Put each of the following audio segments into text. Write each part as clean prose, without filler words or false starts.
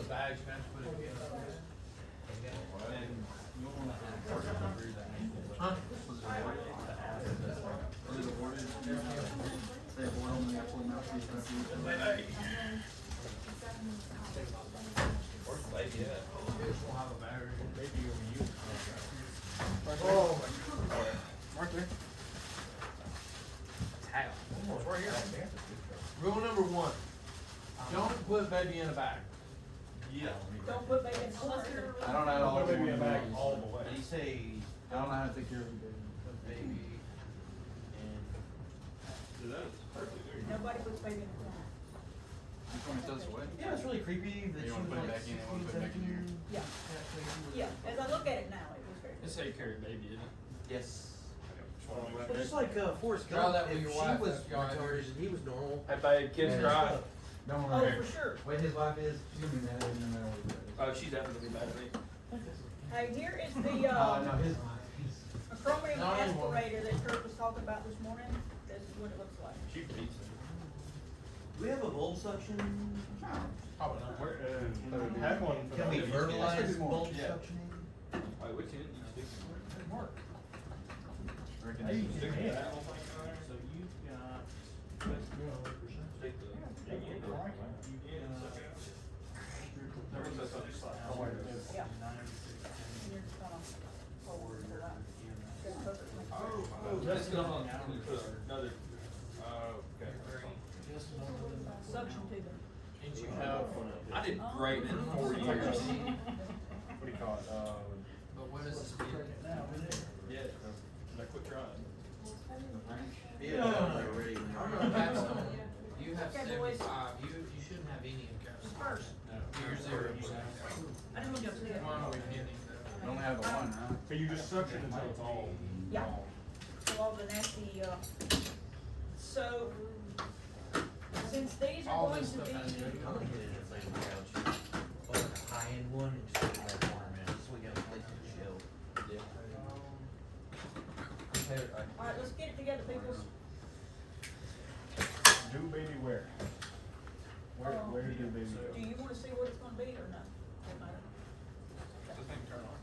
those bags, you have to put it together. And you'll want to Huh? Was it awarded? They award them, they have full mouthpiece. Where's the baby at? We'll have a battery. Baby over you. Oh. Right there. How? It's right here. Rule number one. Don't put baby in a bag. Yeah. Don't put baby in the cluster. I don't know all the Baby in a bag babies. all the way. Did he say I don't know how to take care of a baby. baby and Nobody puts baby in the cluster. You want me to throw this away? yeah, it's really creepy that You she wanna was put it like back in, 16, you wanna put it back in here? 17. Yeah. Yeah, as I look at it now, it was very. That's how you carry a baby, isn't it? Yes. Right But just like Forrest Try Gump, that with if your she wife, was that's your idea. retarded and he was normal. Hey babe, kids man, cry. stuff. Don't Oh, worry. for sure. Wait, his wife is, she's gonna be mad at him no matter what he does. Oh, she's definitely mad at me. Hey, here is the, No, his. chromium Not anymore. aspirator that Kurt was talking about this morning. This is what it looks like. She beats me. Do we have a bulb suction? Probably not. Where, have one. for Can we the- fertilize Yes. bulb Yeah. suctioning? Wait, which end you stick? Mark. Hey, you stick that whole thing on there? So you've got. Stick the. You get the. You get it, suck it out. There was that other side. Oh, wait, it's- Yeah. And you're just gonna forward to that. Just hook it like Oh, that's gonna, put another, okay. suction to them. Did you have, I did great in 4 years. What do you call it? but what is this being? Yeah, I quit trying. Yeah, I'm ready. I'm gonna have some, you have Okay, boys. 75, you shouldn't have any in caps. First, You're 0%. I didn't look up to Come on, that. we're getting You only have the one, huh? So you just suction until it's all. Yeah. So all the nasty, so, since these are All going this to stuff has be, good. I'm gonna get an inflatable couch. Like a high-end one and just put it in my apartment, just so we got a place to chill. alright, let's get it together, people. Do baby where? Where do baby Do go? you wanna see what it's gonna be or no? Doesn't matter. This thing turn on.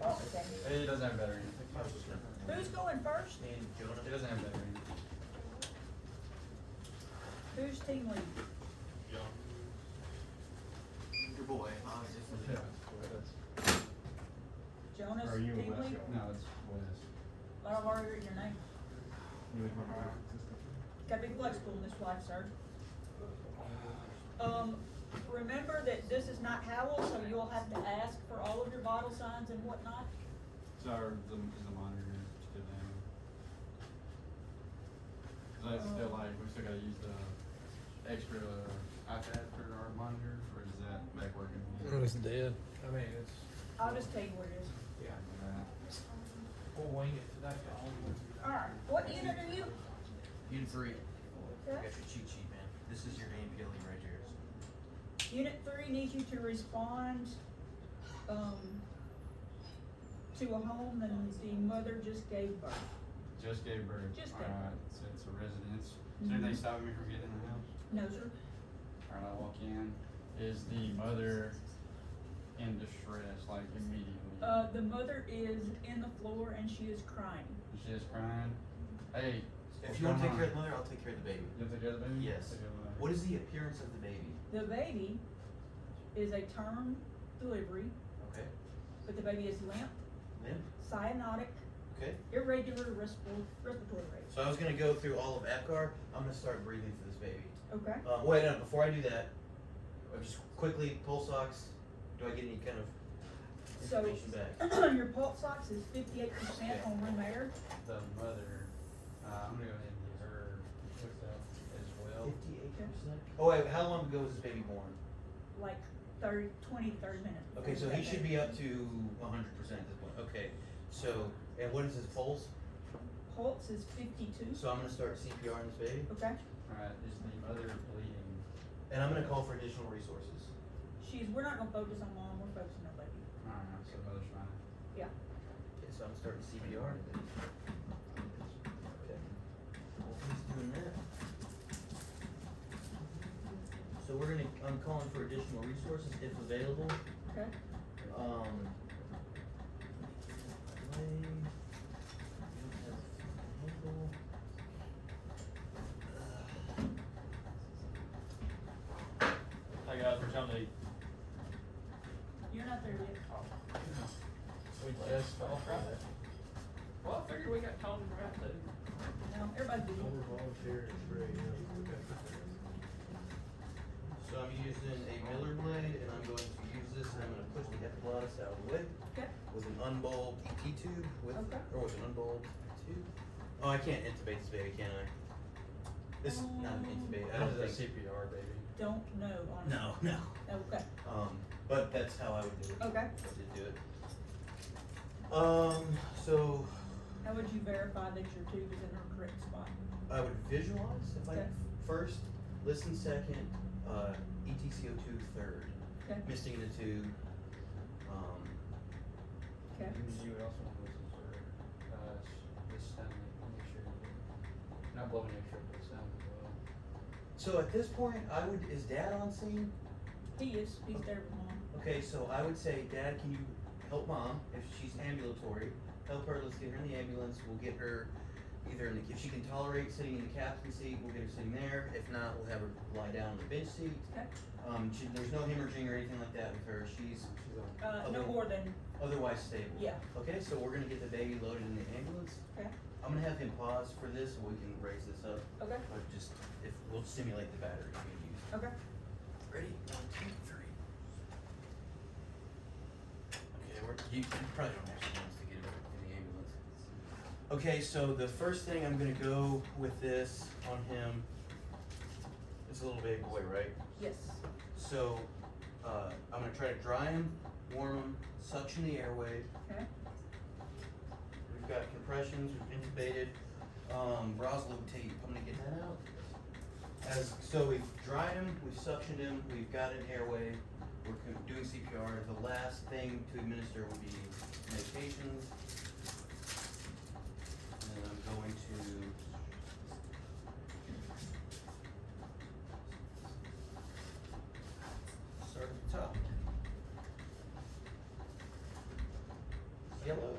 Oh, okay. It doesn't have battery in it. Who's going first? And Jonah. It doesn't have battery in it. Who's team lead? Your boy, Yeah, Jonas, Or you and team Wes lead? go? no, it's Wes. But I've already written your name. You would want Gotta be flexible in this life, sir. Remember that this is not Howell, so you'll have to ask for all of your vital signs and whatnot. So the monitor still down. Cause I still like, we still gotta use the extra iPad for our monitor, or is that back working? It's dead. I mean, it's. I'll just tell you what it is. Yeah. Alright. We'll wing it today. Alright, what unit are you? Unit 3. I Okay. got your cheat sheet, man. This is your name killing right here. Unit 3 needs you to respond, to a home that the mother just gave birth. Just gave birth. Just gave Alright, so it's a residence. Is there anything stopping me from getting in the house? No, sir. Alright, I walk in. Is the mother in distress, like immediately? The mother is in the floor and she is crying. She is crying. Hey. If you want to take care of the mother, I'll take care of the baby. You take care of the baby? Yes. Take care of the baby. What is the appearance of the baby? The baby is a term delivery, Okay. but the baby is limp, Limp? cyanotic, Okay. irregular respiratory rate. So I was gonna go through all of APGAR. I'm gonna start breathing for this baby. Okay. Wait, no, before I do that, just quickly, pulse ox. Do I get any kind of So information back? your pulse ox is 58% on room air. The mother, I'm gonna go ahead and get her hooked up as well. 58%? Oh wait, how long ago was this baby born? Like 20 to 30 minutes. Okay, so he should be up to 100% at this point. Okay, so, and what is his pulse? Pulse is 52. So I'm gonna start CPR on this baby, Okay. Alright, is the mother bleeding? and I'm gonna call for additional resources. We're not gonna focus on mom, we're focusing on baby. Alright, so the mother's fine. Yeah. Okay, so I'm starting CPR. Okay. Well, he's doing that. So so I'm calling for additional resources if available. Okay, Hey guys, we're trying to eat. you're not there yet. We just off Friday. Well, I figured we got Tony Brown too. No, everybody's busy. volunteer is free, So I'm using a Miller blade, and I'm going to use this, and I'm gonna push the epiglottis out of the way Okay, with an unbulbed ET tube Okay. or with an unbulbed tube. Oh, I can't intubate this baby, can I? This is not an intubate, I don't That's think. CPR, baby. don't know, honestly. No. Okay, But that's how I would do it. okay. I did do it. So How would you verify that your tube is in her correct spot? I would visualize if I Okay. first, listen second, ETCO2 third, Okay, missing the tube. okay. You would also want to listen for, this sound, make sure, not blowing your trip, but sound as well. So at this point, is Dad on scene? He's there with mom. Okay, so I would say, Dad, can you help Mom if she's ambulatory? Help her, let's get her in the ambulance, we'll get her either if she can tolerate sitting in the captain seat, we'll get her sitting there. If not, we'll have her lie down on the bench seat. Okay, There's no hemorrhaging or anything like that with her, she's no Okay. more than, otherwise stable. yeah, Okay, so we're gonna get the baby loaded in the ambulance. okay, I'm gonna have him pause for this so we can raise this up, okay, but we'll stimulate the battery being used. okay. Ready? 1, 2, 3. Okay, you probably don't actually want us to get him in the ambulance. Okay, so the first thing I'm gonna go with this on him, it's a little baby boy, right? Yes, So, I'm gonna try to dry him, warm him, suction the airway. okay, We've got compressions, we've intubated, Broslo tape, I'm gonna get that out. So we've dried him, we've suctioned him, we've got an airway, we're doing CPR. The last thing to administer would be medications. And I'm going to start at the top. Yellow.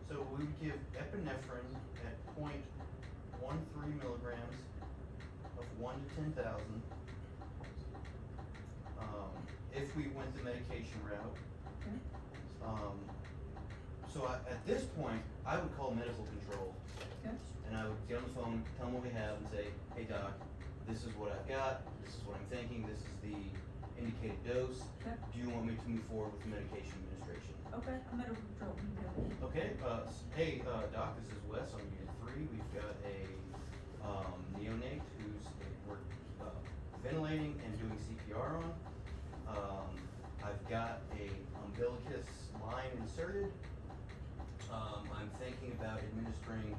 So we would give epinephrine at 0.13 milligrams of 1 to 10,000. If we went the medication route. okay, So at this point, I would call medical control. okay, And I would get on the phone, tell them what we have, and say, hey doc, this is what I've got, this is what I'm thinking, this is the indicated dose. okay, Do you want me to move forward with medication administration? okay, I'm medical control, you tell me. Okay, hey, doc, this is Wes on unit 3. We've got a, neonate who's, we're, ventilating and doing CPR on. I've got a umbilicus line inserted. I'm thinking about administering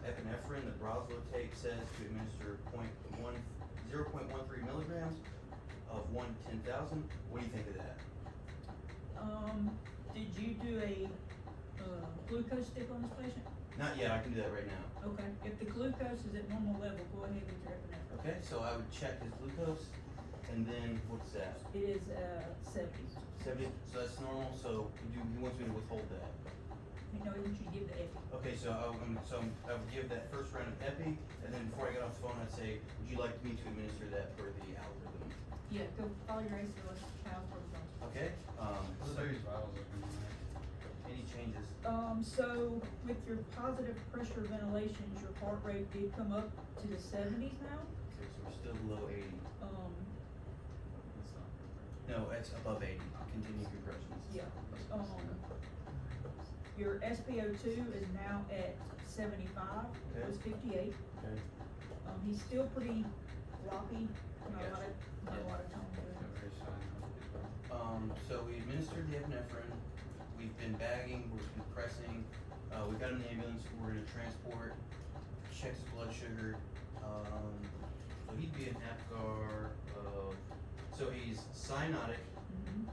epinephrine. The Broslo tape says to administer 0.13 milligrams of 1 to 10,000. What do you think of that? Did you do a, glucose stick on this patient? Not yet, I can do that right now. Okay, if the glucose is at normal level, go ahead with your epinephrine. Okay, so I would check his glucose, and then what's that? It is, 70. 70, so that's normal, so he wants me to withhold that. You know, he wants you to give the epi. Okay, so I would give that first round of epi, and then before I get off the phone, I'd say, would you like me to administer that per the algorithm? Yeah, go follow your ACLS, Kyle's protocol. Okay, What's the baby's vitals looking like? any changes? So with your positive pressure ventilations, your heart rate did come up to the 70s now. Okay, so we're still below 80. That's not. No, it's above 80, continue compressions. Yeah. Your SpO2 is now at 75, it was 58. Okay. He's still pretty floppy, not a Gotcha. lot of, not a lot of tone to him. Very silent as well. So we administered the epinephrine, we've been bagging, we're compressing, we got him in the ambulance, we're gonna transport, check his blood sugar, so he'd be an Apgar of, so he's cyanotic, Mhm.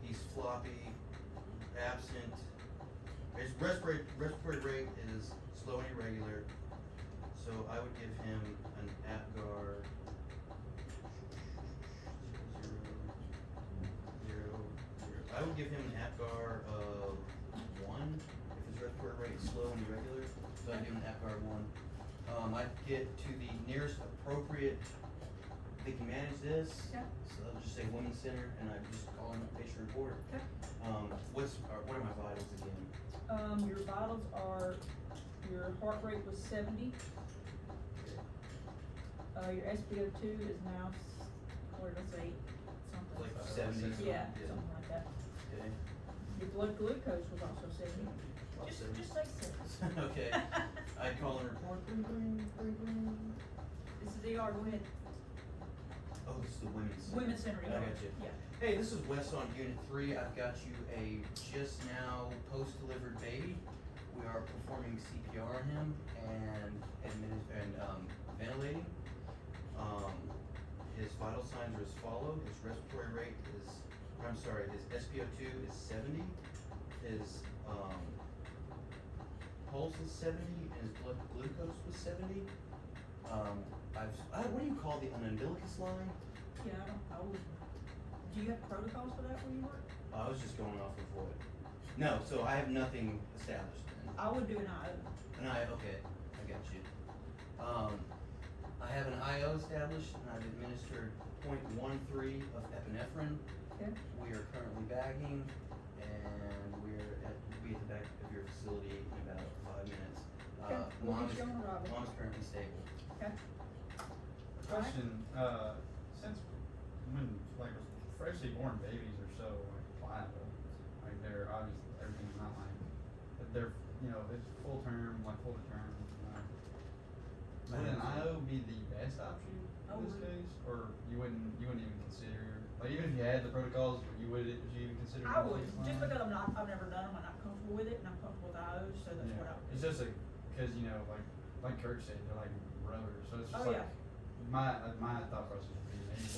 he's floppy, absent, his respiratory rate is slow and irregular, so I would give him an APGAR 0, 0, 0. I would give him an APGAR of 1 if his respiratory rate is slow and irregular. So I'd give him an APGAR 1. I'd get to the nearest appropriate, they can manage this. Yeah. So I'll just say women's center, and I just call him a patient report. Okay. What are my vitals again? Your vitals are, your heart rate was 70. Your SpO2 is now, what did I say, something? Like 70. Yeah, something like that. Okay. Your blood glucose was also 70. About Just 70. say 7. Okay. I'd call and report. This is ER, go ahead. Oh, this is the women's. Women's center, I got you. yeah. Hey, this is Wes on Unit 3. I've got you a just now post-delivered baby. We are performing CPR on him and ventilating. His vital signs are as follow. His respiratory rate is, his SpO2 is 70. His pulse is 70, and his blood glucose was 70. What do you call an umbilicus line? Yeah, I would, do you have protocols for that where you work? I was just going off of what. No, so I have nothing established then. I would do an IO. Okay, I got you. I have an IO established, and I've administered 0.13 of epinephrine. Okay. We are currently bagging, and we'll be at the back of your facility in about 5 minutes. Okay, we'll Mom get you on arrival. Mom's currently stable. Okay. Question, since when, like, freshly born babies are so, like, pliable, like, they're obviously, everything's not like, they're, it's full term, like, full to term, would an IO be the best option I in this would. case, or you wouldn't even consider, like, even if you had the protocols, would you even consider? I an would, umbilicus just line? because I've never done them, I'm not comfortable with it, and I'm comfortable with IOs, so that's what I would do. It's just cause like Kirk said, they're like rubber, so it's just Oh, like, yeah. my thought process would be maybe,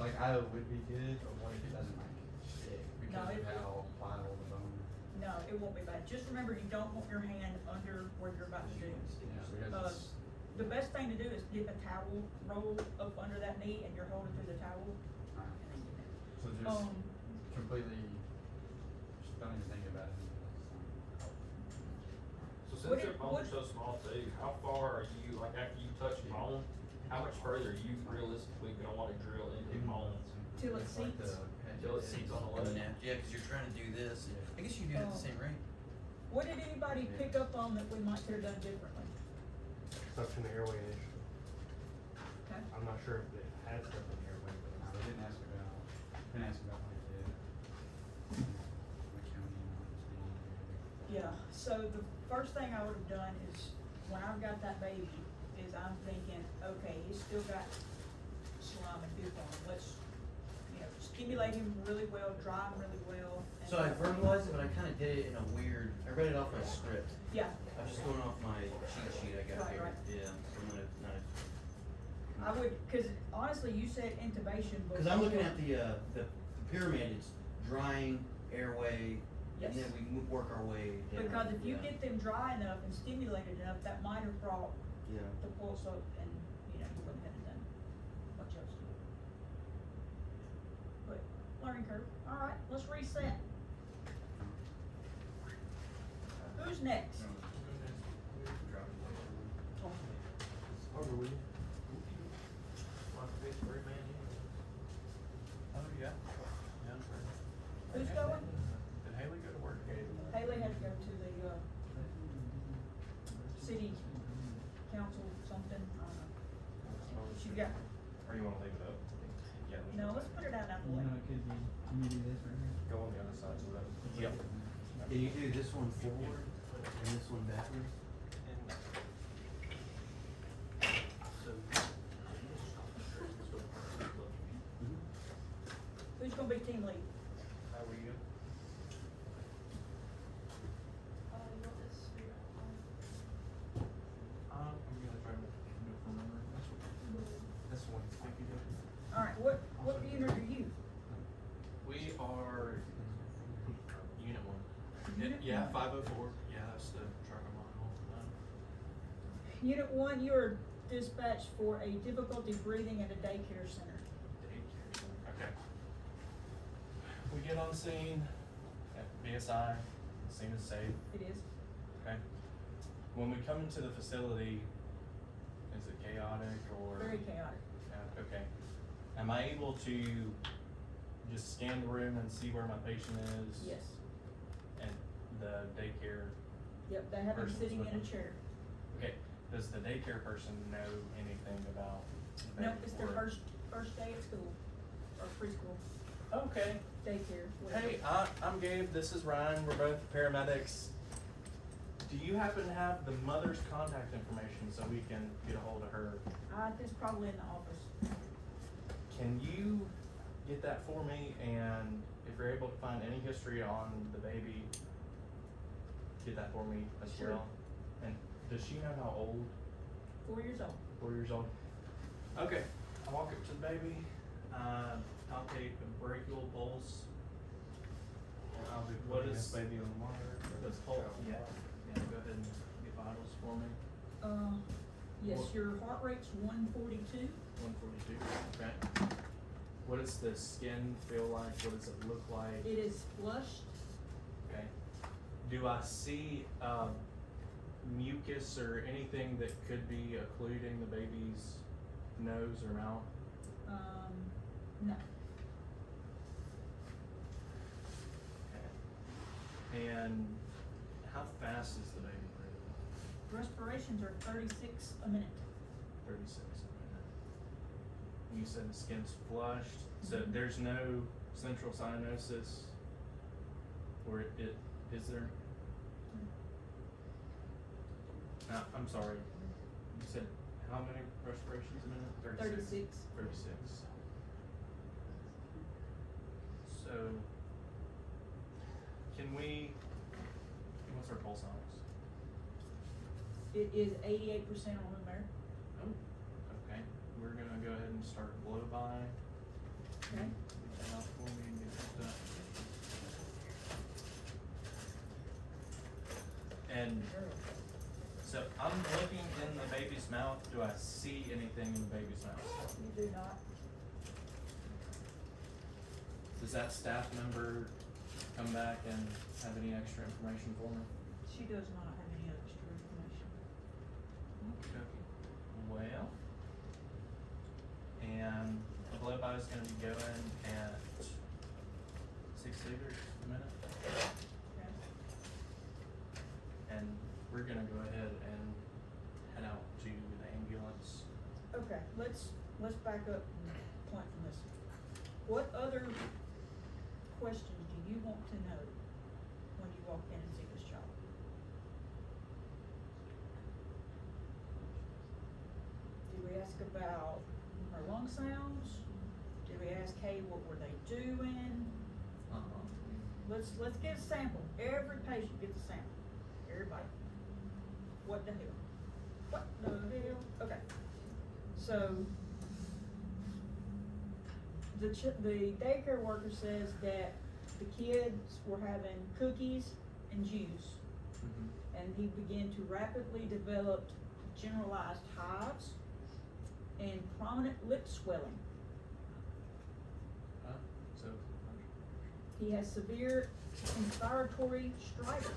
like IO would be good, but what if it doesn't like stick No, because it- of how pliable the bone is? No, it won't be bad. Just remember, you don't want your hand under where you're about to do. Yeah, because it's, The best thing to do is get a towel roll up under that knee and you're holding through the towel. alright, And then get so it. just completely, just don't even think about it. So What since it- your bones are so small too, how far are you, like after you touch bone, how much further are you realistically gonna wanna drill into bones? Till it It's like seats. Till it seats on the On the leg? nap, yeah, cause you're trying to do this, I guess you do it at the Oh. same rate. What did anybody pick up on that we might have done differently? Suction airway issue. Okay. I'm not sure if it has stuff in the airway, No, but they didn't ask about, like the county, Yeah, so the first thing I would have done is, when I've got that baby, is I'm thinking, okay, he's still got slime and goop on him. Let's, stimulate him really well, dry him really well. and- So I verbalized it, but I kinda did it in a weird, I read it off my script. Yeah, I'm just going off my cheat sheet I got Right, here, right. yeah, so I'm gonna not. I would, cause honestly, you said intubation, but. Cause I'm looking at the pyramid, it's drying, airway, and Yes. then we work our way down. Because if you yeah. get them dry enough and stimulated enough, that might have brought Yeah. the pulse up and, you wouldn't have done much else to it. But, learning curve, alright, let's reset. Who's next? over with. Oh, yeah. Who's going? Did Haley go to work? Haley had to go to the, city council something, I don't know. She got, Or you wanna leave it up? Yeah. no, let's put it out the way. It could be, can you do this right here? Go on the other side so that. Yep. Can you do this one forward and this one backwards? Who's gonna be team lead? How were you? I'm gonna try to do it from memory. This one, thank you. Alright, what unit are you? We are Unit 1. Unit Yeah, one. 504. Unit 1, you are dispatched for a difficulty breathing at a daycare center. Daycare center, okay. We get on scene at BSI, the scene is safe, It is. okay? When we come into the facility, is it chaotic or? Very chaotic. Yeah, okay. Am I able to just scan the room and see where my patient is? Yes. And the daycare, Yep, they have him Person's sitting with in a them. chair. okay, does the daycare person know anything about the Nope, baby it's their or- first day at school, or preschool, Okay. daycare. whatever. Hey, I'm Gabe, this is Ryan, we're both paramedics. Do you happen to have the mother's contact information so we can get a hold of her? It's probably in the office. Can you get that for me, and if you're able to find any history on the baby, get that for me as Sure. well? And does she know how old? 4 years old. 4 years old? Okay, I walk up to the baby, palpate the brachial pulse. I'll be What putting is- this baby on the monitor. The pulse, yeah, go ahead and get vitals for me. Yes, What- your heart rate's 142. 142, okay. What does the skin feel like? What does it look like? It is flushed. Okay. Do I see mucus or anything that could be occluding the baby's nose or mouth? No. Okay. And how fast is the baby breathing? Respirations are 36 a minute. 36 a minute. You said the skin's flushed, so Mhm. there's no central cyanosis? Or it, is there? I'm sorry, you said how many respirations a minute? 36. 36. So, can we, what's our pulse ox? It is 88% on room air. Oh, okay, we're gonna go ahead and start blow by. Okay. Get that out for me and get hooked up. And so I'm looking in the baby's mouth, do I see anything in the baby's mouth? You do not. Does that staff member come back and have any extra information for me? She does not have any extra information. Okay. Well, and the blow by is gonna be going at 6 liters a minute. Okay. And we're gonna go ahead and head out to the ambulance. Okay, let's back up and point from this. What other questions do you want to know when you walk in and see this child? Do we ask about her lung sounds? Do we ask, hey, what were they doing? Let's get a sample. Every patient gets a sample. Everybody. What the hell? What the hell? Okay. So, the daycare worker says that the kids were having cookies and juice, and he began to rapidly develop generalized hives and prominent lip swelling. So, He has severe inspiratory stridor.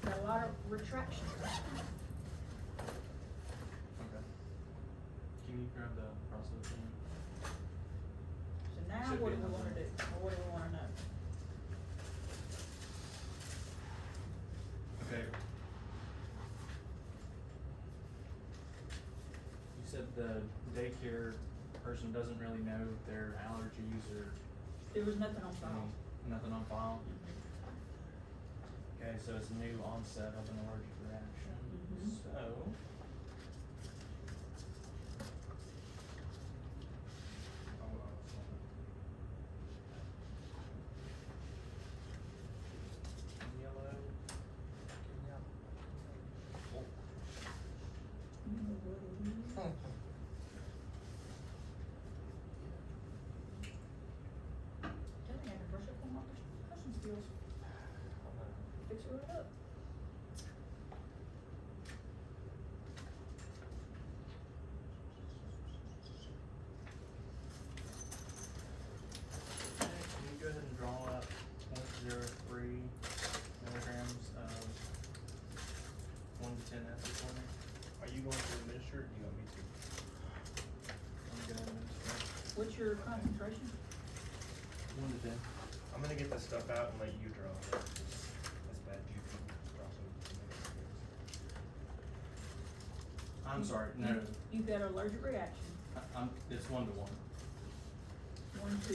Got a lot of retraction. okay. Can you grab the process for me? So now Should what be do we enough. wanna do? Or what do we wanna know? Okay. You said the daycare person doesn't really know their allergies or There was nothing on file. nothing on file? Okay, so it's a new onset of an allergic reaction. Mhm. So. Yellow. You know what it is? Tell me, I can brush up on my person skills. Fix it right up. this morning. Are you going to administer it? You want me to? I'm gonna administer. What's your concentration? 1 to 10. I'm gonna get this stuff out and let you draw it. That's bad juju. I'm sorry, no, You've got an allergic reaction, it's 1 to 1. 1 to.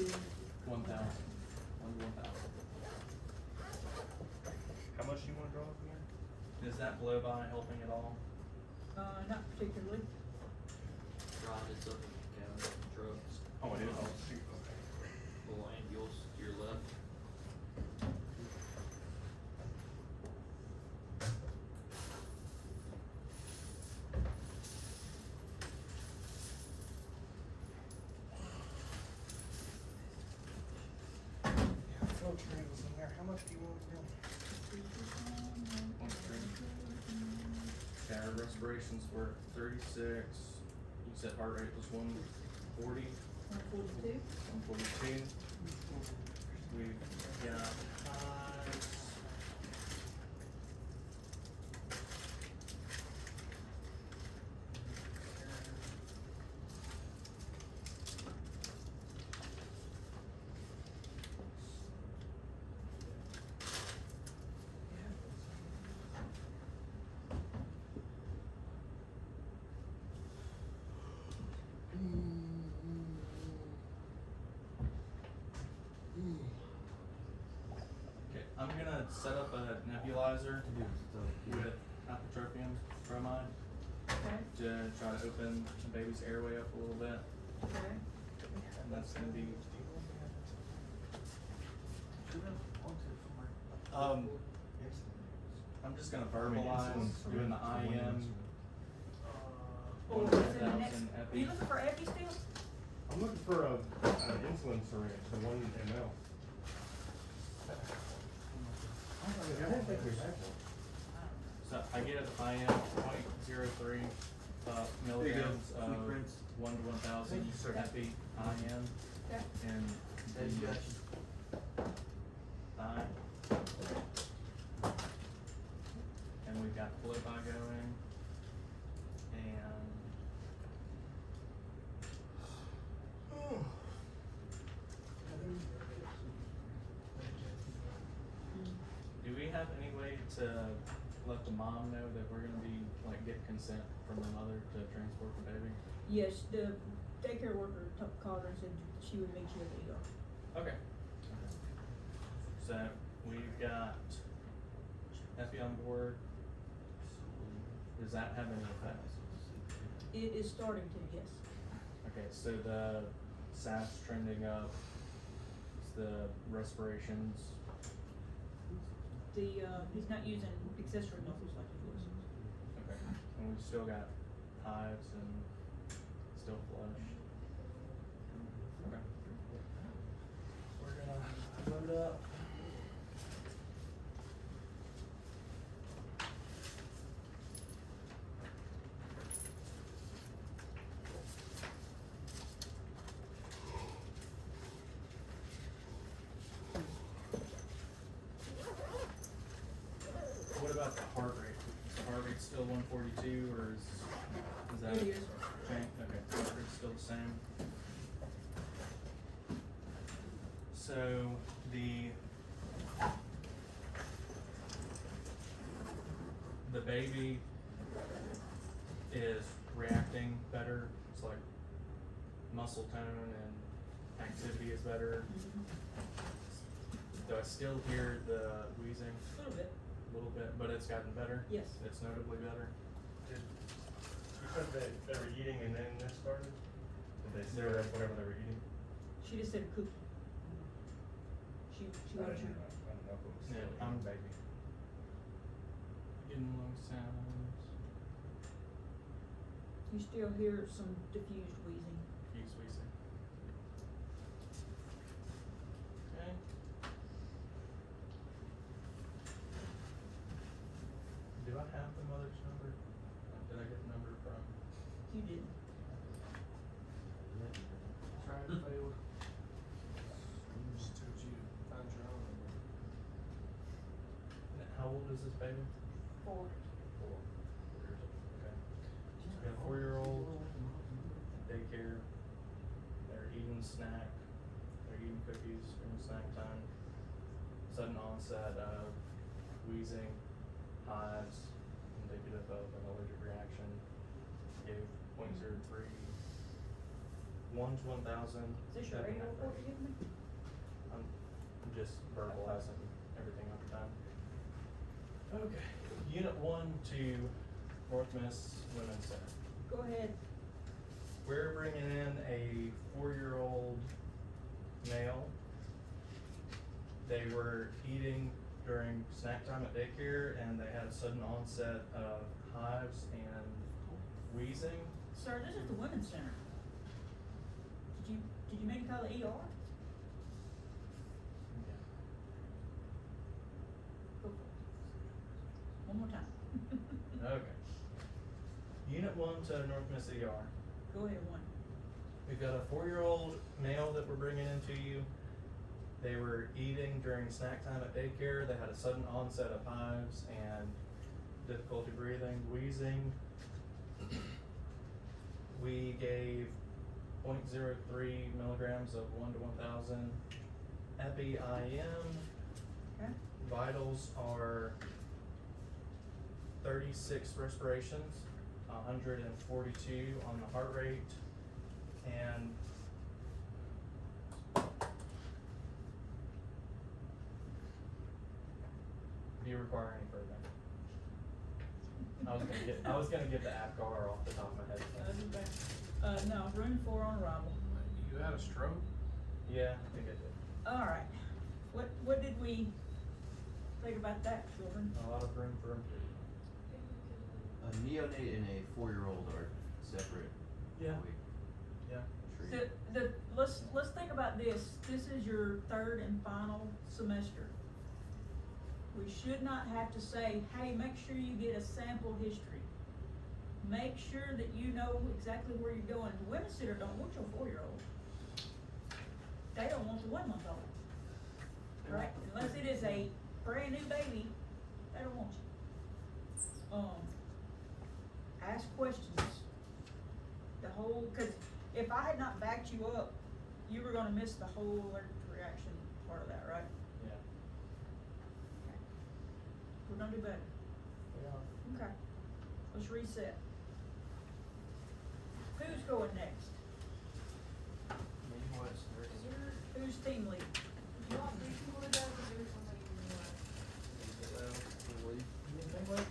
1,000. 1 to 1,000. How much do you wanna draw up here? Is that blow by helping at all? Not particularly. Rod, it's up in the cabinet, drugs, Oh, it is? Oh, shoot, okay. little ampules to your left. Yeah, filtrating's in there. How much do you want to do? 1 to 3. Okay, our respirations were 36. You said heart rate was 140, 142. 142. We've got highs. Okay, I'm gonna set up a nebulizer with apotropium bromide Okay, to try to open the baby's airway up a little bit. okay. And that's gonna be, I'm just gonna verbalize doing the IM. Or One is it the 1,000 next, epi. you looking for epi still? I'm looking for an insulin syringe, the 1 ml. I didn't think we had one. So I get an IM 0.03 milligrams Sweet of Prince. 1 to 1,000 Thank you, sir. epi IM Okay. and Thank you, the guys. thigh. And we've got flow by going. And do we have any way to let the mom know that we're gonna be, like, get consent from the mother to transport the baby? Yes, the daycare worker called her and said she would meet you at the ER. Okay. So we've got Effie on board. Does that have any effect? It is starting to, yes. Okay, so the SAS trending up, is the respirations, He's not using accessory muscles like he was. okay, and we've still got hives and still flush. Okay. We're gonna load up. What about the heart rate? Is the heart rate still 142 or is that? It is. Okay, heart rate's still the same. So the baby is reacting better. It's like muscle tone and activity is better. Do I still hear the wheezing? A little bit, A little bit, but it's gotten better? yes. It's notably better? You said that they were eating and then this started? Did they say They're- that whatever they were eating? She just said coop. She I wanted don't you. know if it was Yeah, still I'm- eating baby. Getting low sounds. You still hear some diffused wheezing. Keeps wheezing. Okay. Do I have the mother's number? Did I get the number from? You didn't. Tried, failed. Just told you, find your own number. How old is this baby? 4. 4 years one's 1,000. Is this your radio report you're giving me? I'm just verbalizing everything I've done. Okay, Unit 1 to North Miss Women's Center. Go ahead. We're bringing in a 4-year-old male. They were eating during snack time at daycare and they had sudden onset of hives and wheezing. Sir, this is the women's center. Did you make it call the ER? Go for it. One more time. Okay. Unit 1 to North Miss ER. Go ahead, one. We've got a 4-year-old male that we're bringing into you. They were eating during snack time at daycare. They had a sudden onset of hives and difficulty breathing, wheezing. We gave 0.03 milligrams of 1 to 1,000 epi-IM. Okay. Vitals are 36 respirations, 142 on the heart rate, and do you require any further? I was gonna get the APGAR off the top of my head. No, room 4 on arrival. You had a stroke? Yeah, I think I did. Alright, what did we think about that, children? A lot of room for improvement. A neonate and a 4-year-old are separate. Yeah. We Yeah. treat. Let's think about this. This is your 3rd and final semester. We should not have to say, hey, make sure you get a sample history. Make sure that you know exactly where you're going. The women's center don't want your 4-year-old. They don't want the 1-month-old. Right? Unless it is a brand new baby, they don't want you. Ask questions. Cause if I had not backed you up, you were gonna miss the whole allergic reaction part of that, right? Yeah. We're gonna do better. Okay. Let's reset. Who's going next? Who's team lead? You want these people to go, or is there somebody you want?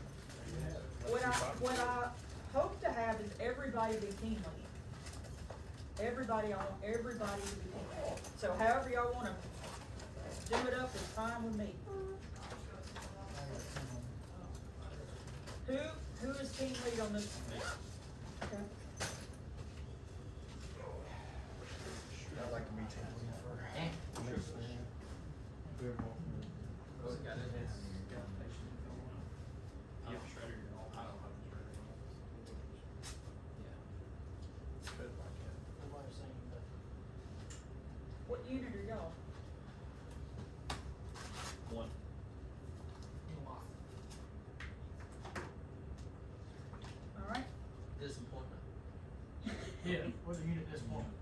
What I hope to have is everybody be team lead. I want everybody to be team lead. So however y'all wanna do it up is fine with me. Who is team lead on this one? Okay. I'd like to be team lead for. What unit are y'all? 1. Alright? Disappointment. Yeah, what's the unit disappointment?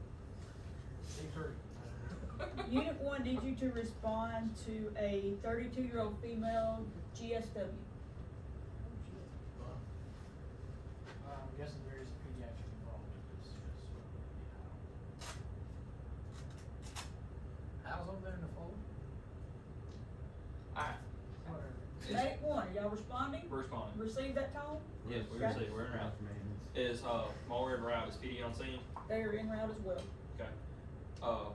Unit 1 needs you to respond to a 32-year-old female GSW. I'm guessing there is a pediatric involved in this. How's over there in the fold? Alright. Whatever. Nate 1, are y'all responding? We're responding. Receive that tone? Yes, we Okay. received, we're en route. Is, while we're en route, is PD on scene? They are en route as well. Okay.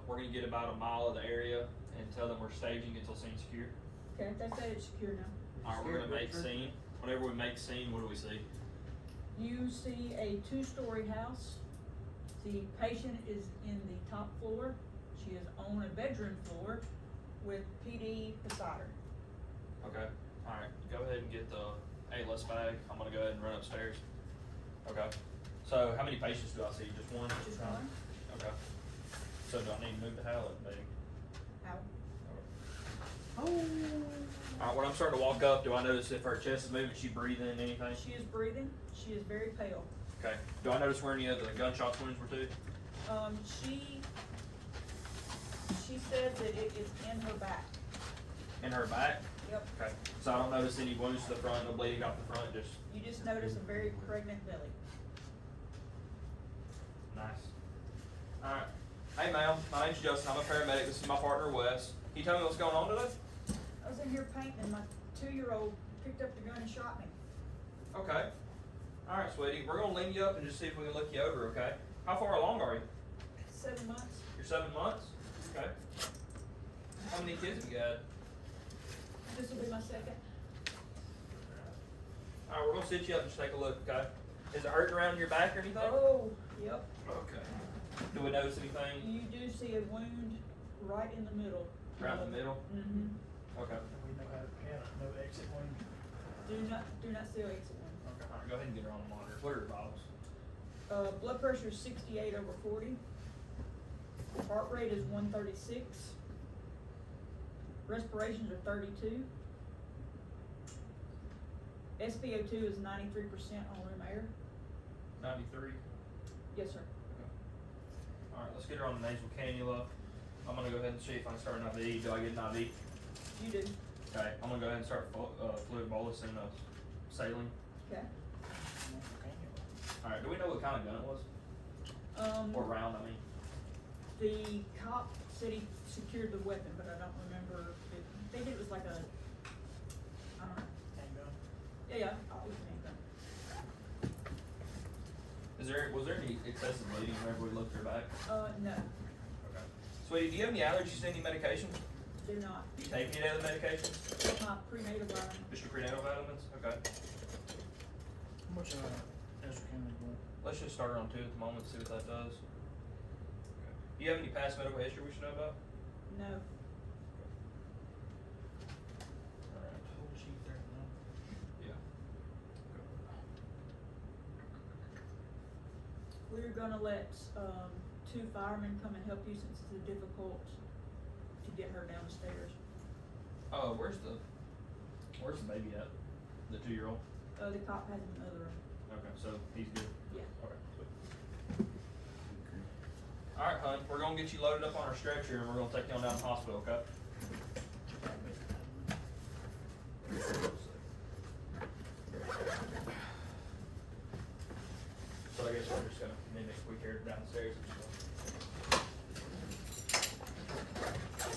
We're gonna get about a mile of the area and tell them we're staging until scene's secure. Okay, they said it's secure now. Alright, we're gonna make scene. Whenever we make scene, what do we see? You see a 2-story house. The patient is in the top floor. She is on a bedroom floor with PD beside her. Okay, alright, go ahead and get the ALS bag. I'm gonna go ahead and run upstairs. Okay. So how many patients do I see? Just one? Just one. Okay. So do I need to move the pallet, babe? Out. Alright, when I'm starting to walk up, do I notice if her chest is moving, she breathing, anything? She is breathing. She is very pale. Okay. Do I notice where any of the gunshot wounds were to? She said that it is in her back. In her back? Yep. Okay. So I don't notice any wounds to the front, no bleeding off the front, just You just notice a very pregnant belly. nice. Alright. Hey ma'am, my name's Justin, I'm a paramedic, this is my partner Wes. Can you tell me what's going on today? I was in here painting and my 2-year-old picked up the gun and shot me. Okay. Alright, sweetie, we're gonna lean you up and just see if we can look you over, okay? How far along are you? 7 months. You're 7 months? Okay. How many kids have you got? This will be my second. Alright, we're gonna sit you up and just take a look, okay? Is it hurting around your back or anything? Oh, yep. Okay. Do we notice anything You do see a wound right in the middle. right in the middle? Mm-hmm. Okay. We know how to count, no exit wound. Do not see exit wound. Okay, alright, go ahead and get her on the monitor. What are her vitals? Blood pressure is 68/40. Heart rate is 136. Respirations are 32. SpO2 is 93% on room air. 93. Yes, sir. Alright, let's get her on the nasal cannula. I'm gonna go ahead and see if I can start an IV. Do I get an IV? You do. Okay, I'm gonna go ahead and start fluid bolus and saline. Okay. Alright, do we know what kind of gun it was? Or round, I mean? The cop said he secured the weapon, but I don't remember. I think it was like a, I don't know. Handgun. Yeah, it was a handgun. Was there any excessive bleeding whenever we looked her back? No, Okay. Sweetie, do you have any allergies to any medication? do not. Do you take any other medications? My prenatal vitamin. Just your prenatal vitamins? Okay. How much, estrogen is going? Let's just start her on 2 at the moment, see what that does. Okay. Do you have any past medical history we should know about? No. Alright. Full sheet there, no? Yeah. We're gonna let, 2 firemen come and help you since it's difficult to get her down the stairs. Oh, where's the baby at? The 2-year-old? The cop has him in the other room. Okay, so he's good? Yeah. Okay, sweet. Alright, hun, we're gonna get you loaded up on our stretcher and we're gonna take you on down to the hospital, okay? So I guess we're just gonna mimic we carried her downstairs and stuff.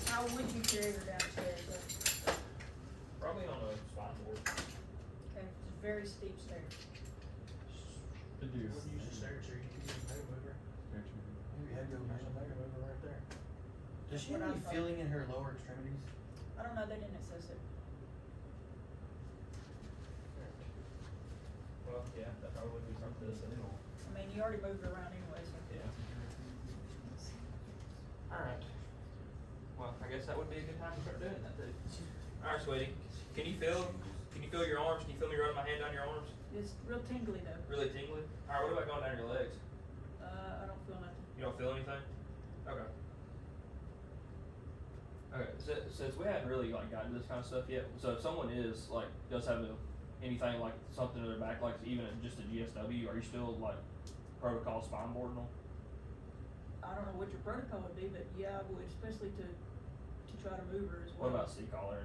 How would you carry her downstairs? Probably on a spine board. Okay, it's very steep stairs. To do. Wouldn't use the stairs, or you can use a mega mover. Maybe head There's a mega mover right there. Does she have any feeling in her lower extremities? I don't know, they didn't assess it. Well, yeah, that probably would be something to say. I mean, you already moved her around anyway, so. Yeah. Alright. Well, I guess that would be a good time to start doing that too. Alright, sweetie. Can you feel your arms? Can you feel me running my hand down your arms? It's real tingly though. Really tingly? Alright, what about going down your legs? I don't feel nothing. You don't feel anything? Okay. Okay, since we haven't really like gotten to this kind of stuff yet, so if someone does have anything like something in their back, like even just a GSW, are you still like protocol spine boarding them? I don't know what your protocol would be, but yeah, I would, especially to try to move her as well. What about C-collar?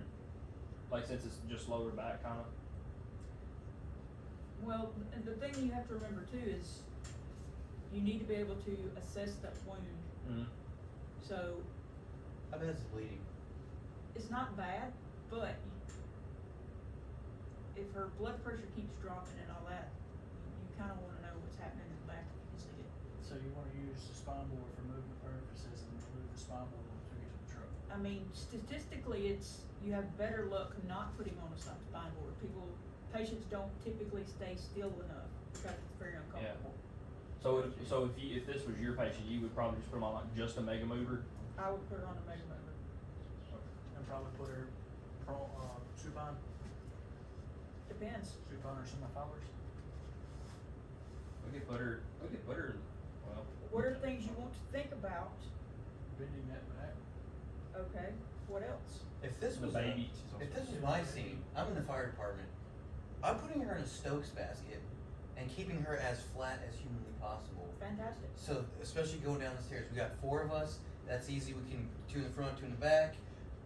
Like since it's just lower back kind of? Well, and the thing you have to remember too is you need to be able to assess that wound. Mm-hmm. So How bad is the bleeding? it's not bad, but if her blood pressure keeps dropping and all that, you kind of want to know what's happening in the back if you can see it. So you wanna use the spine board for movement purposes and move the spine board once we get to the truck. I mean, statistically, you have better luck not putting on a spine board. Patients don't typically stay still enough because it's very uncomfortable. So if this was your patient, you would probably just put them on like just a mega mover? I would put her on a mega mover. And probably put her supine Depends. or semifibers. We could put her, well. What are things you want to think about? Bending that back. Okay, what else? If this The was baby. if this was my scene, I'm in the fire department. I'm putting her in a Stokes basket and keeping her as flat as humanly possible. Fantastic. So especially going down the stairs, we got 4 of us. That's easy. We can 2 in the front, 2 in the back.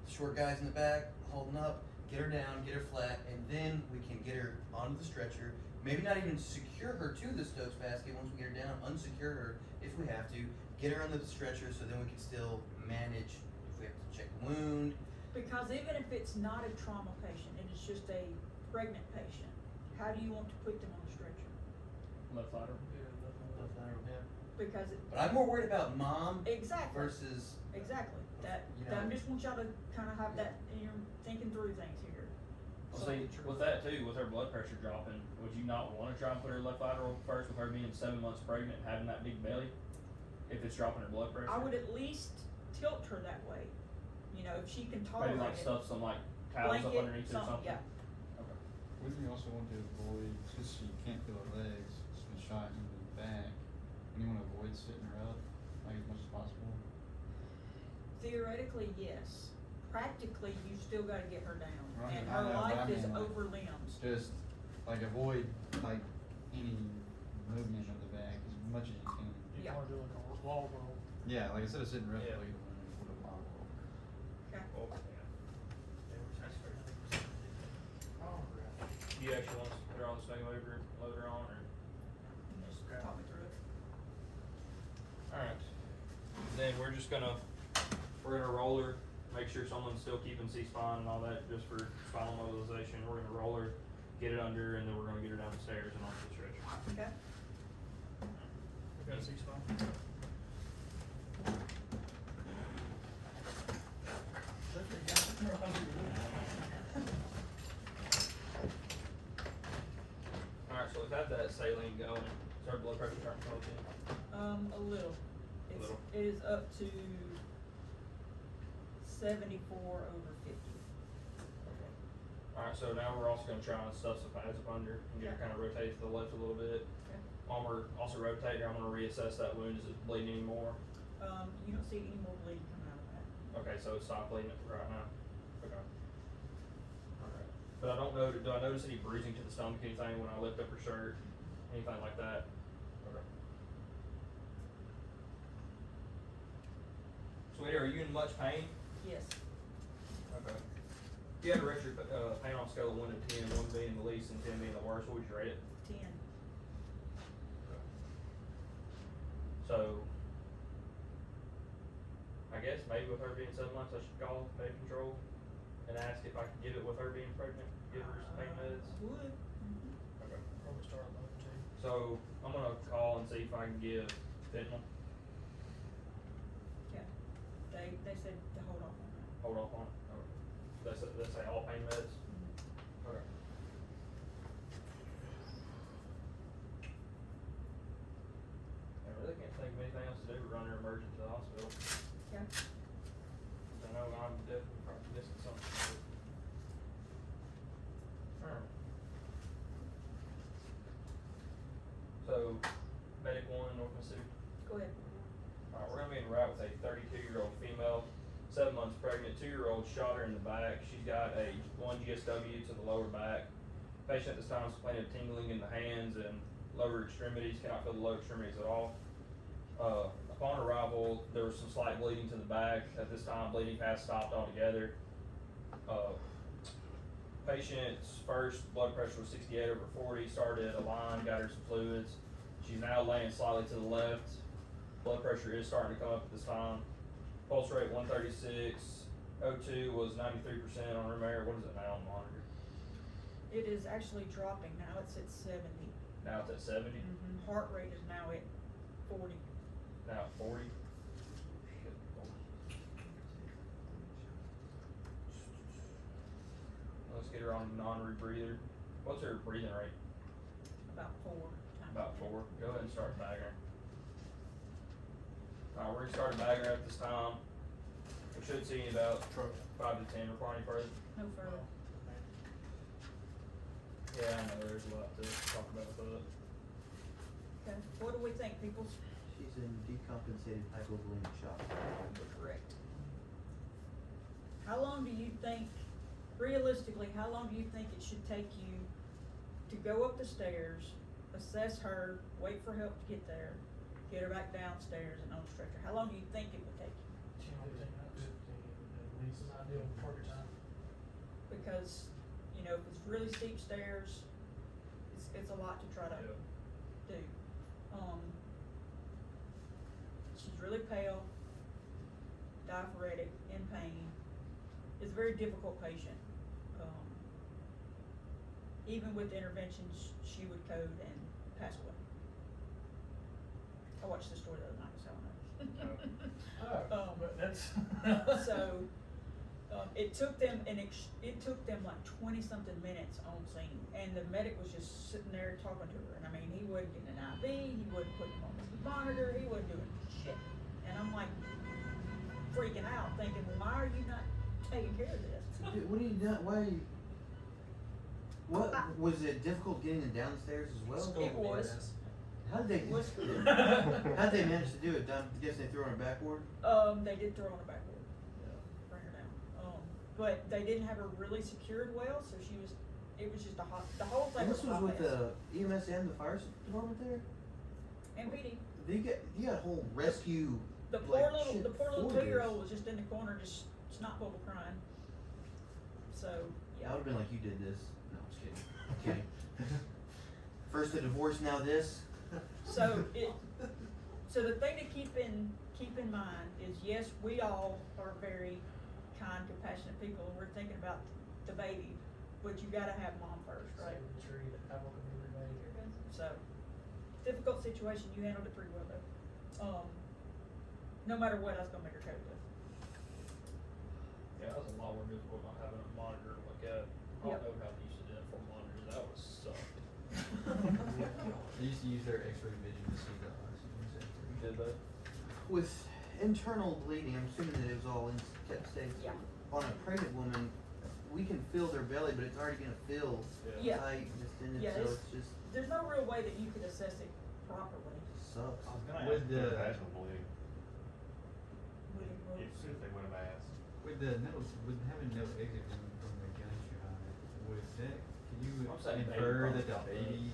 Short guys in the back holding up. Get her down, get her flat, and then we can get her onto the stretcher. Maybe not even secure her to the Stokes basket once we get her down. Unsecure her if we have to. get her on the stretcher so then we can still manage if we have to check the wound. Because even if it's not a trauma patient, and it's just a pregnant patient, how do you want to put them on the stretcher? Left lateral. Because it. But I'm more worried about mom Exactly. versus, Exactly, that, You I know. just want y'all to kinda have that, and you're thinking through things here. Well, see, with that too, with her blood pressure dropping, would you not wanna try and put her left lateral first with her being 7 months pregnant and having that big belly? If it's dropping her blood pressure? I would at least tilt her that way, you know, if she can tolerate Maybe like it. stuff some like towels up Blanket, underneath it or something? Yeah, Okay. Wouldn't you also want to avoid, since she can't feel her legs, she's been shot in the back, and you wanna avoid sitting her up, like as much as possible? theoretically, yes. Practically, you still gotta get her down, Right, and I her know, but I life is mean, like, over limbs. Just, like, avoid, like, any movement of the back as much as you can. You Yeah. wanna do like a wall roll. Yeah, like, instead of sitting Yeah. roughly, put a log roll. Okay. Well, do you actually want us to put her on the swing load her on, or? Just talk me through it. Alright, then we're just gonna roll her, make sure someone's still keeping C-spine and all that, just for spinal mobilization. We're gonna roll her, get it under, and then we're gonna get her down the stairs and onto the stretcher. Okay. We got a C-spine? Alright, so we've had that saline going, is our blood pressure starting to come in? A little. Little. It is up to 74/50. Okay. Alright, so now we're also gonna try and stuff some pads up under and get her Yeah. kinda rotated to the left a little bit. Okay. While we're also rotating her, I'm gonna reassess that wound, is it bleeding anymore? You don't see any more bleeding coming out of that. Okay, so it's stopped bleeding right now? Okay. Alright, but I don't know, do I notice any bruising to the stomach, anything when I lift up her shirt, anything like that? Okay. Sweetie, are you in much pain? Yes. Okay. If you had to rate your, pain on a scale of 1 to 10, 1 being the least and 10 being the worst, what would you rate it? 10. So, I guess maybe with her being 7 months, I should call Med Control and ask if I could give it with her being pregnant, give her some pain meds. Would. Okay. Probably start low too. So, I'm gonna call and see if I can give fentanyl, Yeah. They said to hold off on that. hold off on it. Okay. That's say all pain meds? Okay. I really can't think of anything else to do but run her emergent to the hospital. Yeah. I know I'm definitely probably missing something. Alright. So, Medic 1, North Mississippi. Go ahead. Alright, we're gonna be in route with a 32-year-old female, 7 months pregnant, 2-year-old, shot her in the back. She's got a 1 GSW to the lower back. Patient at this time is complaining of tingling in the hands and lower extremities, cannot feel the lower extremities at all. Upon arrival, there was some slight bleeding to the back. At this time, bleeding has stopped altogether. Patient's first blood pressure was 68/40, started at a line, got her some fluids. She's now laying slightly to the left. Blood pressure is starting to come up at this time. Pulse rate 136, O2 was 93% on her Mary. What is it now on the monitor? It is actually dropping now. It's at 70. Now it's at 70, Heart rate is now at 40. now at 40. Let's get her on a non-rebreather. What's her breathing rate? About 4 times. About 4. Go ahead and start bagging her. Alright, we're gonna start a bagger at this time. We should see in about 5 to 10. Require any further? No further. Yeah, I know there's a lot to talk about with that. Okay. What do we think, people? she's in decompensated hypovolemic shock. Correct. How long do you think, realistically, how long do you think it should take you to go up the stairs, assess her, wait for help to get there, get her back downstairs and on the stretcher? How long do you think it would take you? 10, 15 minutes. At least is ideal for your time. Because, you know, if it's really steep stairs, it's a lot to try to do. She's really pale, diaphoretic, in pain. It's a very difficult patient. Even with interventions, she would code and pass away. I watched the story the other night, so I know. But that's. So, it took them like 20-something minutes on scene, and the medic was just sitting there talking to her, and I mean, he wasn't getting an IV, he wasn't putting him on the monitor, he wasn't doing shit. And I'm like freaking out, thinking, well, why are you not taking care of this? Dude, what are you doing? Why are you? What was it difficult getting them downstairs as well? It was. How'd they? Was- How'd they manage to do it? I guess they threw her on a backboard. They did throw on a backboard. Bring her down. But they didn't have her really secured well, so it was just the whole thing And was this a was hot with mess. the EMS and the fire department there. MPD. You got a whole rescue. The like, poor little shit 2-year-old forwarders. was just in the corner, just snot bubble crying. So, I yeah. would have been like, you did this. No, I'm just kidding. Okay. First the divorce, now this. So the thing to keep in mind is, yes, we all are very kind, compassionate people, and we're thinking about the baby, but you gotta have mom first, right? Save the tree, the apple can be remade. So, difficult situation, you handled it pretty well though. No matter what, I was gonna make her code with. Yeah, that was a lot more difficult not having a monitor to look at. I Yep. don't know how they used to do that for monitors, that was suck. They used to use their X-ray vision to see the Did they? With internal bleeding, I'm assuming that it was all in kept safe. Yeah. On a pregnant woman, we can feel their belly, but it's already gonna feel Yeah. tight and distended, Yeah, so it's- it's just There's no real way that you could assess it properly. sucks. I was gonna With ask the- for vaginal bleeding, Would it- if they would have asked. With the with having no exit from the gunshot, would that, can you I'm saying infer baby that the probably baby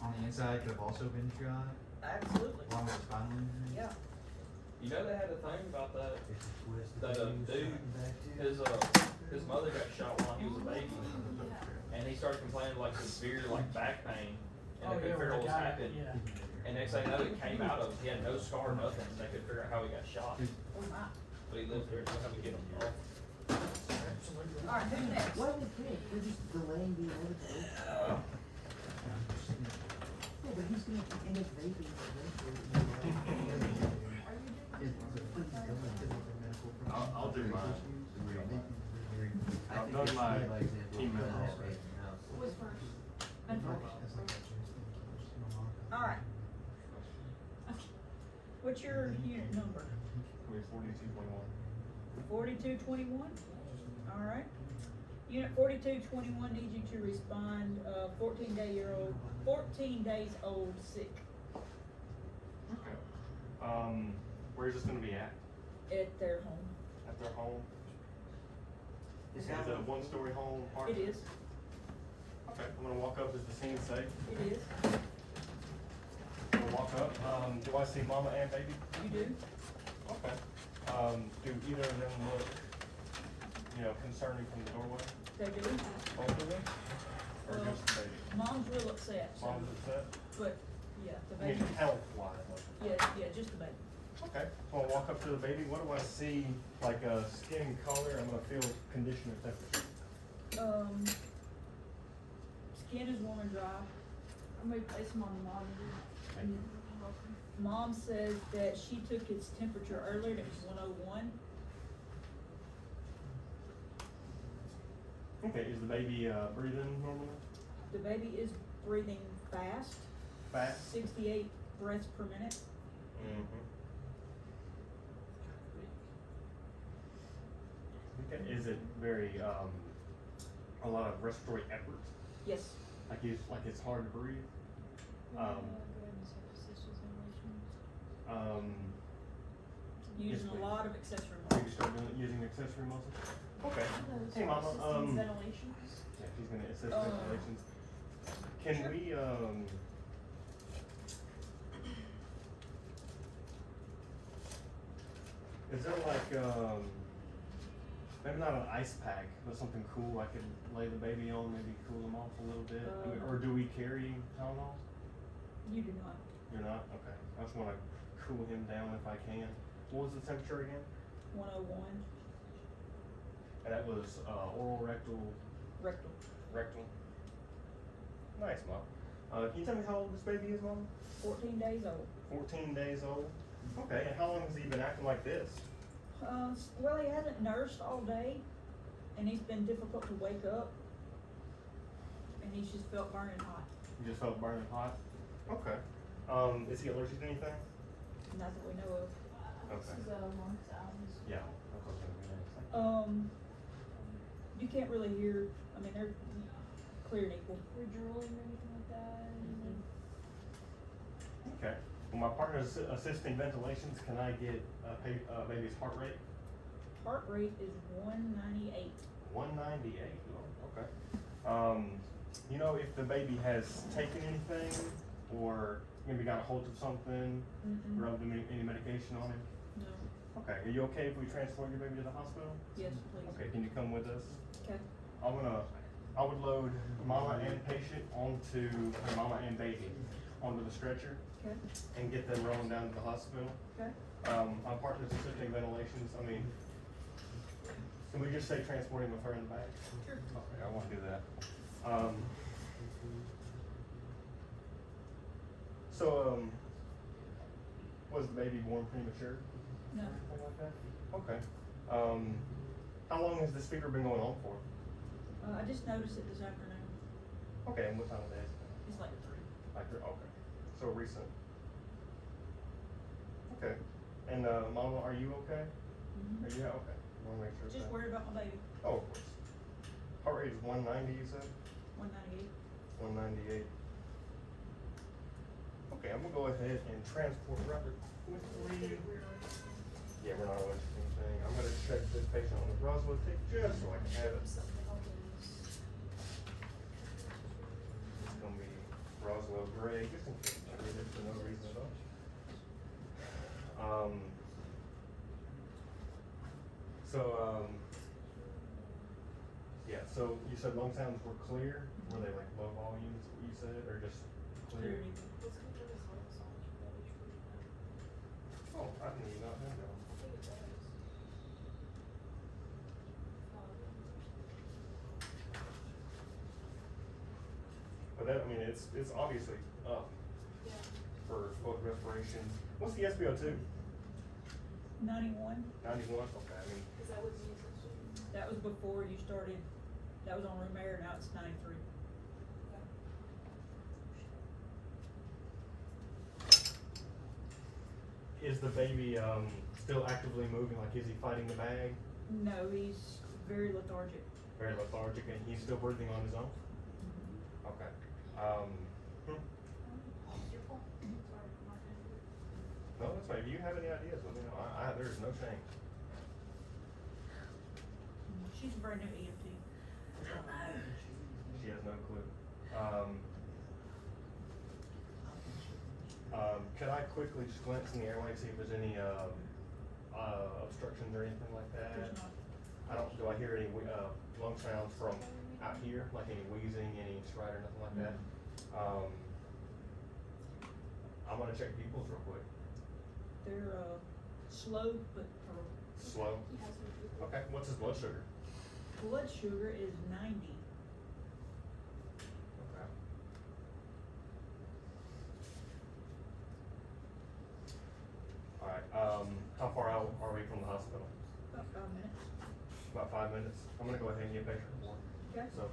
on the inside could have also been shot, Absolutely. along with spinal injury? Yeah. You know they had a thing about that, It's a twist. that dude, his mother got shot while he was a baby, and he started complaining like severe like back pain, and they couldn't figure out what was happening. Yeah. And next thing you know, it came out of, he had no scar, nothing, and they couldn't figure out how he got shot. Oh my. But he lived there, so how we get him off. All right, who's next? Why would they? They're just delaying the inevitable. Yeah, but he's gonna end up vaping I'll do mine. I've done my team member already. Who was first? All right. What's your unit number? We're 4221. 4221? All right. Unit 4221 needs you to respond, 14 days old sick Okay. Where's this gonna be at? at their home. At their home? Is Is that it a one-story home It apartment? is, Okay, I'm gonna walk up, is the scene safe? it is. I'm gonna walk up, do I see mama and baby? You do? Okay. Do either of them look, concerning from the doorway? They do. Both of them? Or Well, just the baby? Mom's real upset, so, Mom's upset? but, yeah, the I mean, baby. health-wise, like. Yeah, just the baby. Okay, so I'll walk up to the baby, what do I see, like skin color, I'm gonna feel condition or temperature? Skin is warm and dry. I'm gonna place him on the monitor. Mom says that she took his temperature earlier, and it was 101. Okay, is the baby breathing normally? The baby is breathing fast. Fast? 68 breaths per minute. Mm-hmm. Okay, is it very, a lot of respiratory effort? Yes. Like it's hard to breathe? Using yes, a lot of accessory Maybe muscles. start using accessory muscles? Okay. Hey, mama, Ventilation. yeah, she's gonna assist Um, ventilations. Can sure. we, is there like, maybe not an ice pack, but something cool I could lay the baby on, maybe cool them off a little bit? I mean, or do we carry Tylenol? You do not. You're not? Okay. I just wanna cool him down if I can. What was the temperature again? 101 And that was, oral, rectal, rectal. rectal? Nice, Mom. Can you tell me how old this baby is, Mom? 14 days old. 14 days old? Okay, and how long has he been acting like this? Well, he hasn't nursed all day, and he's been difficult to wake up, and he's just felt burning hot. You just felt burning hot? Okay. Is he allergic to anything? Not that we know of. This Okay. is a long sound. Yeah. That's what I was gonna be next. You can't really hear, I mean, they're clear and equal. We're drooling or anything like that. Okay. Well, my partner's assisting ventilations. Can I get baby's heart rate? Heart rate is 198. 198. Oh, okay. You know if the baby has taken anything or maybe got a hold of something, Mm-mm. rubbed any medication on him? No. Okay. Are you okay if we transport your baby to the hospital? Yes, please. Okay. Can you come with us? Okay. I would load mama and patient onto, or mama and baby onto the stretcher Okay. and get them rolling down to the hospital. Okay. My partner's assisting ventilations. I mean, can we just say transporting with her in the back? Sure. Okay, I won't do that. Was the baby born premature? No. Anything like that? Okay. How long has this fever been going on for? I just noticed it this afternoon. Okay, and what time of day is it? It's like 3. Like, okay, so recent. Okay, and Mama, are you okay? Are you okay? Wanna make sure. Just that- worried about my baby. Oh, of course. Heart rate is 190, you said? 198. 198. Okay, I'm gonna go ahead and transport rather quickly. Yeah, we're not allergic to anything. I'm gonna check this patient on the Roswell tick just so I can have it. It's gonna be Roswell Gray, just in case I need it for no reason at all. Yeah, so you said lung sounds were clear? Were they like low volumes, what you said, or just clear? Clear and equal. Oh, I didn't even know that. But that, I mean, it's obviously up for both respirations. What's the SpO2? 91. 91? Okay, I mean, Is that what you said? That was before you started. That was on room air. Now it's 93. is the baby still actively moving? Like, is he fighting the bag? No, he's very lethargic. Very lethargic, and he's still breathing on his own? Okay. No, that's fine. If you have any ideas, let me know. There's no shame. She's a brand new EMT. She has no clue. Could I quickly just glance in the airway, see if there's any obstructions or anything like that? There's not. Do I hear any lung sounds from out here, like any wheezing, any stride or nothing like that? I'm gonna check people's real quick. They're slow but Slow. Okay, what's his blood sugar? blood sugar is 90. Okay. Alright, how far out are we from the hospital? About 5 minutes. About 5 minutes. I'm gonna go ahead and get patient report. Okay. So,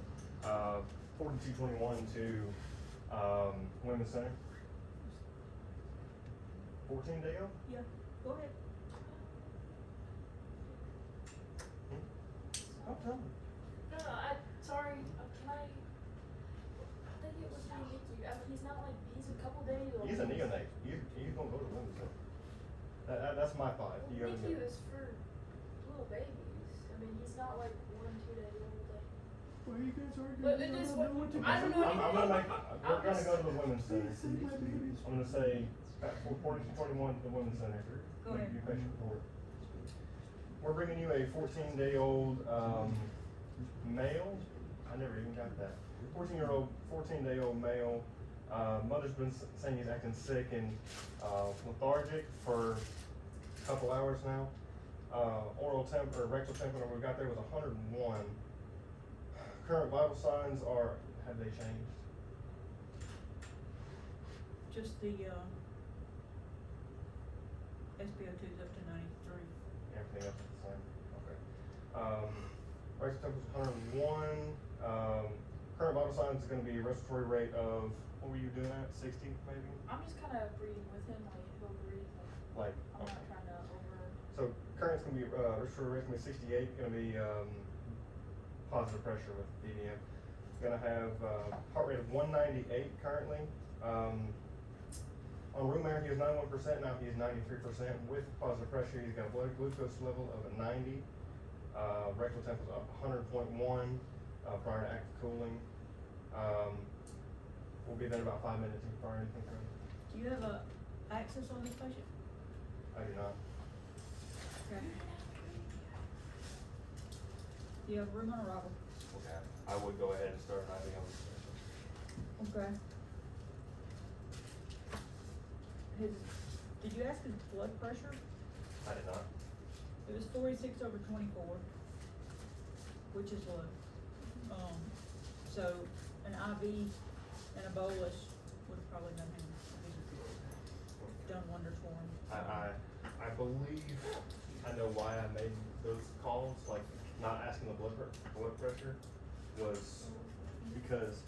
4221 to, Women's Center. 14 Dale? Yeah. Go ahead. Oh, tell me. No, sorry, can I think it was trying to get you, I mean, he's not like, he's a couple days old. He's a neonate. He's gonna go to Women's Center. That's my thought. You have a NICU new. is for little babies, I mean, he's not like 1, 2 days old, like. Well, you guys are But it is what, I don't know. I'm gonna make, we're I'm gonna just- go to the Women's Center. I'm gonna say, 4221 to the Women's Center. Go ahead. Your patient report. We're bringing you a 14-day-old, male. I never even got that. 14-day-old male, Mother's been saying he's acting sick and, lethargic for a couple hours now. Oral temp, or rectal temperature we got there was 101. Current vital signs are, have they changed? Just the, SpO2's up to 93. Everything else is the same, okay. Rectal temperature 101, current vital signs is gonna be respiratory rate of, what were you doing at, 60 maybe? I'm just kind of breathing with him, like he'll breathe. Like, I'm okay. not trying to over. So current's gonna be, respiratory rate's gonna be 68, gonna be, positive pressure with BDM. Gonna have, heart rate of 198 currently. On room air, he was 91%, now he is 93%. With positive pressure, he's got a blood glucose level of a 90. Rectal temp is up 100.1, prior to active cooling. We'll be there in about 5 minutes if you fire anything from. Do you have access on this patient? I do not. Okay. Do you have room on arrival? Okay. I would go ahead and start an IV on this patient. Okay. Did you ask his blood pressure? I did not. It was 46/24, which is low. So an IV and a bolus would have probably done wonders for him. I believe I know why I made those calls, like not asking the blood pressure was because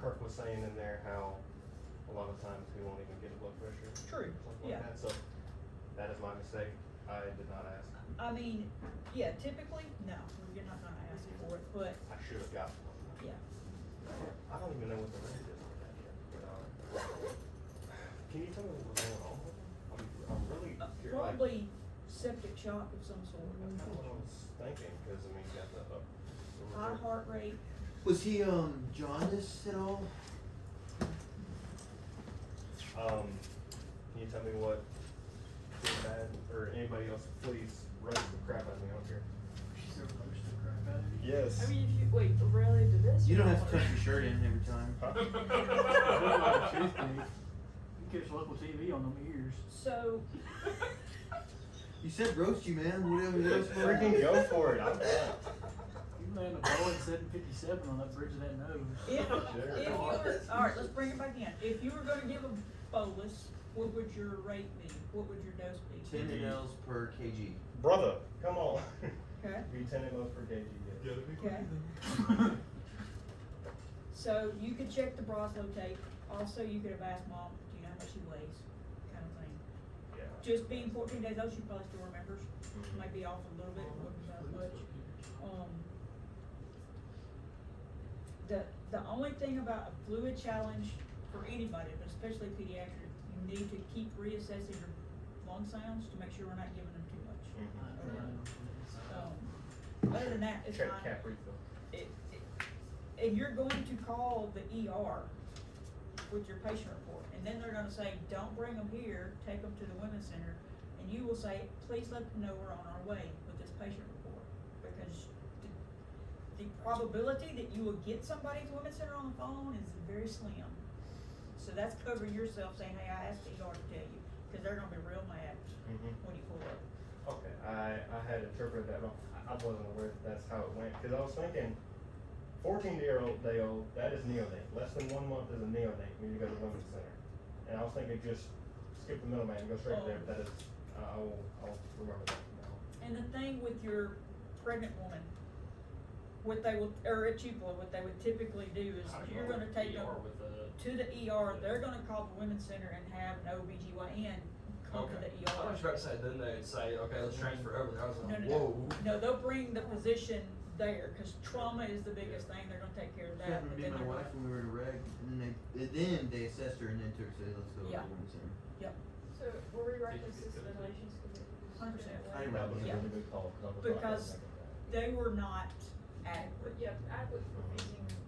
Kirk was saying in there how a lot of times we won't even get a blood pressure. True, Something yeah. like that. So that is my mistake. I did not ask. I mean, yeah, typically, no, you're not gonna ask for it, but, I should have gotten one. yeah. I don't even know what the rate is for that yet. But, can you tell me what was going on with him? I'm really curious. Probably septic shock of some sort. That's kind of what I was thinking, because I mean, you got the High heart rate. Was he, jaundiced at all? Can you tell me what good, bad, or anybody else, please roast the crap out of me, I don't care. Yes. I mean, if you wait, really to this? You don't or have to what? tuck your shirt in every time. You catch local TV on them ears. So, You said roast you, man. What else? Freaking go for it, I'm done. You land a Boeing 757 on that bridge of that nose. if you were, alright, let's bring it back in. If you were gonna give a bolus, what would your rate be? What would your dose be? 10 mLs per kg. Brother, come on. Okay, Be 10 mLs per kg, yes. okay. So you could check the Broslow tape. Also, you could have asked mom, do you know how much she weighs? Kind of thing. Yeah. Just being 14 days old, she probably still remembers. Might be off a little bit, wouldn't be that much. The only thing about a fluid challenge for anybody, but especially pediatric, you need to keep reassessing your lung sounds to make sure we're not giving them too much. Other than that, it's Check fine. cap refill. And you're going to call the ER with your patient report, and then they're gonna say, don't bring them here, take them to the women's center, and you will say, please let them know we're on our way with this patient report, because the probability that you will get somebody at the women's center on the phone is very slim. So that's covering yourself saying, hey, I asked the ER to tell you, cause they're gonna be real mad when you pull up. Okay, I had interpreted that wrong. I wasn't aware that that's how it went, cause I was thinking 14-year-old, that is neonate. Less than 1 month is a neonate when you go to the women's center. And I was thinking just skip the middleman and go straight there, but that is, I'll remember that from now on. And the thing with your pregnant woman, what they will, or a tupelo, what they would typically do is you're gonna take them to the ER, they're gonna call the women's center and have an OBGYN come to the I was ER. about to say, then they'd say, okay, let's transfer over there. I was No, like, no, whoa. no, they'll bring the physician there, cause trauma is the biggest thing, they're gonna take care of that, Happened to but be then my they're wife gonna, when we were in a reg, and then they assessed her and then took her, said, let's go to Yeah. the women's center. yep, So were we right this is ventilations? 100%. I didn't That was a Yeah. really good call, cause I was Because like, that. they were not adequate. Yeah, adequate for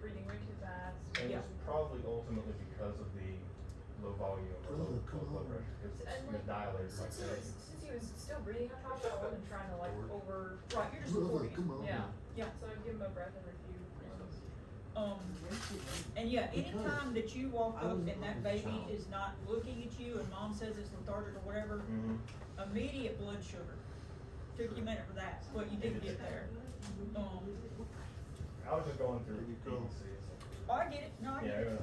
breathing way too fast. And it Yeah. was probably ultimately because of the low volume or low blood pressure, cause And he was like, dilated like crazy. since he was still breathing on top, I wasn't trying to like over. Right, you're just supporting. Yeah. Yeah. So I'd give him a breath every few. And yeah, anytime that you walk up and that baby is not looking at you and mom says it's lethargic or whatever, immediate blood sugar. Took you a minute for that, but you did get there. I was just going through There you go. PNC, Oh, I get it, no, I so. get Yeah, it.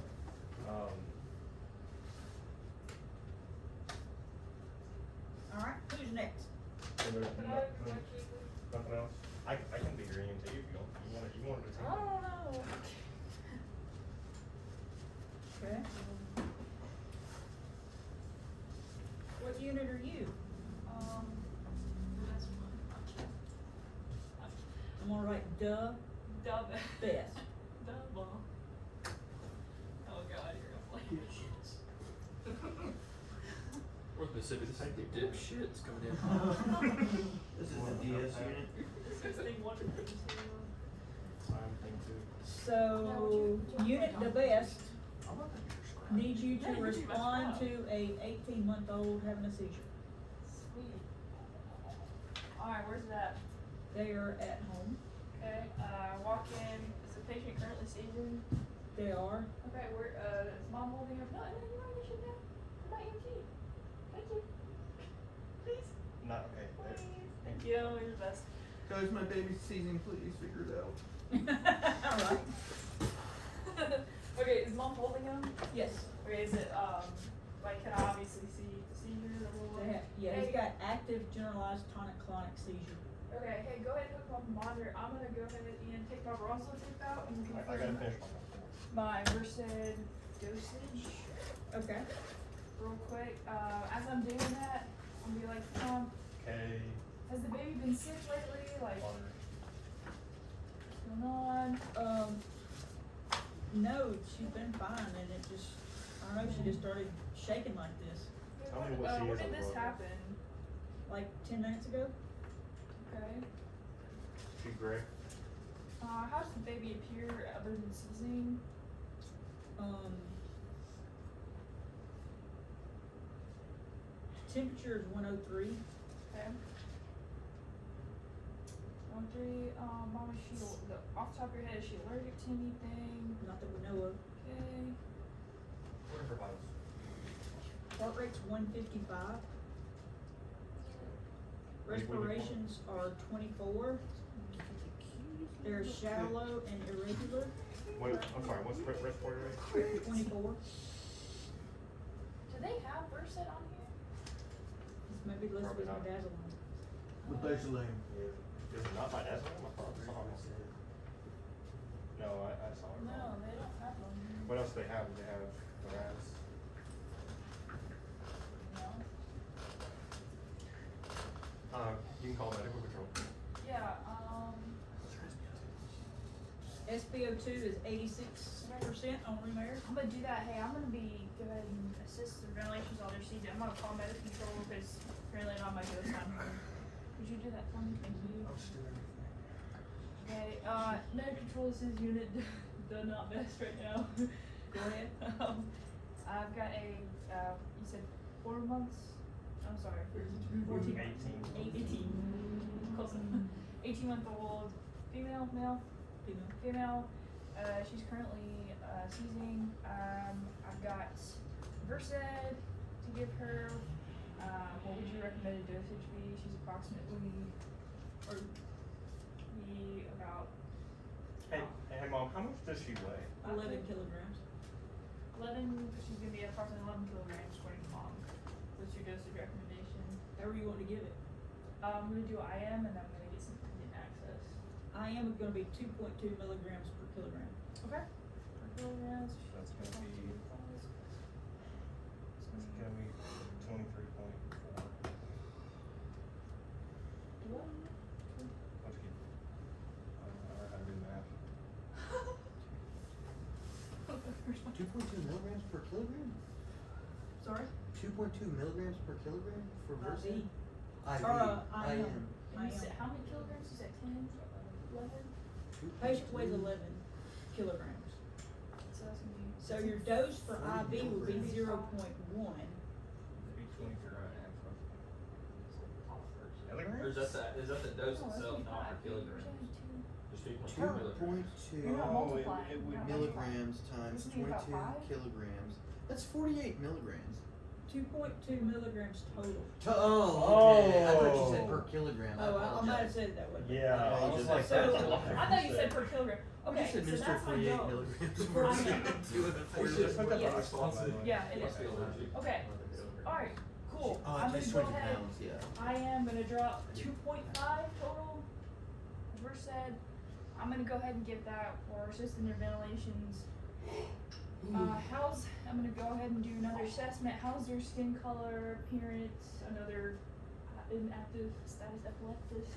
Alright, who's next? So there's Can I nothing, keep it? nothing else? I can be your EMT if you don't, you wanted to I take don't know. Okay. What unit are you? That's one. I'm gonna write duh, Double. best. Double. Oh god, you're gonna play Or Mississippi, this ain't the dipshits coming in. This is the DS unit. This thing wanted to do. time thing too. So, unit the best needs you to respond to a 18-month-old having a seizure. Sweet. Alright, where's that? They are at home. Okay, walk in. Is the patient currently seizing? They are. Okay, is mom holding her? No, you know you should know. I'm not EMT. Thank you. Please. Not, okay. Please. Thank you. You're the best. Guys, my baby's seizing, please figure it out. Alright. Okay, is mom holding him? Yes. Okay, is it, like, can I obviously see the seizure? Yeah, he's got active generalized tonic-clonic seizure. Okay, hey, go ahead and hook him up and monitor. I'm gonna go ahead and take my Bronzo tape out and I gotta finish my Versed dosage Okay. real quick. As I'm doing that, I'm gonna be like, Okay. has the baby been sick lately? Like, Water. what's going on? No, she's been fine, and it just, I don't know, she just started shaking like this, Tell me what she when is did on this the happen? like 10 minutes ago. Okay. She gray. How does the baby appear other than seizing? Temperature is 103. Okay. 1-3, mom, is she, off the top of your head, is she allergic to anything? Not that we know of. Okay. What are her vitals? Heart rate's 155. Respirations are 24. They're shallow and irregular. Wait, I'm sorry, what's the respiratory rate? 24. Do they have Versed on here? This may be listed Probably as not. midazolam. Is it not by Dazzling? I thought I saw it. No, I saw it. No, they don't have one. What else do they have? Do they have Raz? No. You can call medical control. Yeah, SpO2 is 86% on room air. I'm gonna do that. Hey, I'm gonna go ahead and assist the ventilations while they're seizing. I'm gonna call medical control because apparently not my ghost time here. Would you do that for me? Thank you. Okay, medical control is his unit. They're not best right now. Go ahead. I've got a, you said 4 months? I'm sorry, 14. 18. Close enough. 18-month-old female, male? Female. She's currently seizing. I've got Versed to give her. What would your recommended dosage be? She's approximately, or be about. Hey, mom, how much does she weigh? 11 kilograms. 11. She's gonna be approximately 11 kilograms according to mom. What's your dosage recommendation? However you want to give it. I'm gonna do IM and then I'm gonna get some Indian access. I am going to be 2.2 milligrams per kilogram. Okay. Per kilograms. That's gonna be 23.4. What? Let's keep. I don't know how to do math. 2.2 milligrams per kilogram? Sorry? 2.2 milligrams per kilogram for Versed? IV. IV. Or, I am. And you said, how many kilograms? You said 10? 11? Patient weighs 11 kilograms. So that's gonna be. So your dose for IV would be 0.1. It'd be 23 right now. Or is that the dose itself, not per kilogram? The 2.2 milligrams. You're not multiplying. It would you're not milligrams times Isn't it about 22 5? kilograms. That's 48 milligrams. 2.2 milligrams total. Oh, okay. I thought you Oh. said per kilogram. Oh, I might have said it that way. Yeah, I was like, So- that's a lot. I thought you said per kilogram. Okay, Just so administer that's my 48 goal. milligrams I per know. Yes. Yeah, it That's is. the allergic. Okay, alright, cool. Oh, I'm that's gonna go 20 ahead. pounds, yeah. I am gonna drop 2.5 total. As Rich said, I'm gonna go ahead and give that for assistant ventilations. I'm gonna go ahead and do another assessment. How's their skin color, appearance, another inactive status epilepticus?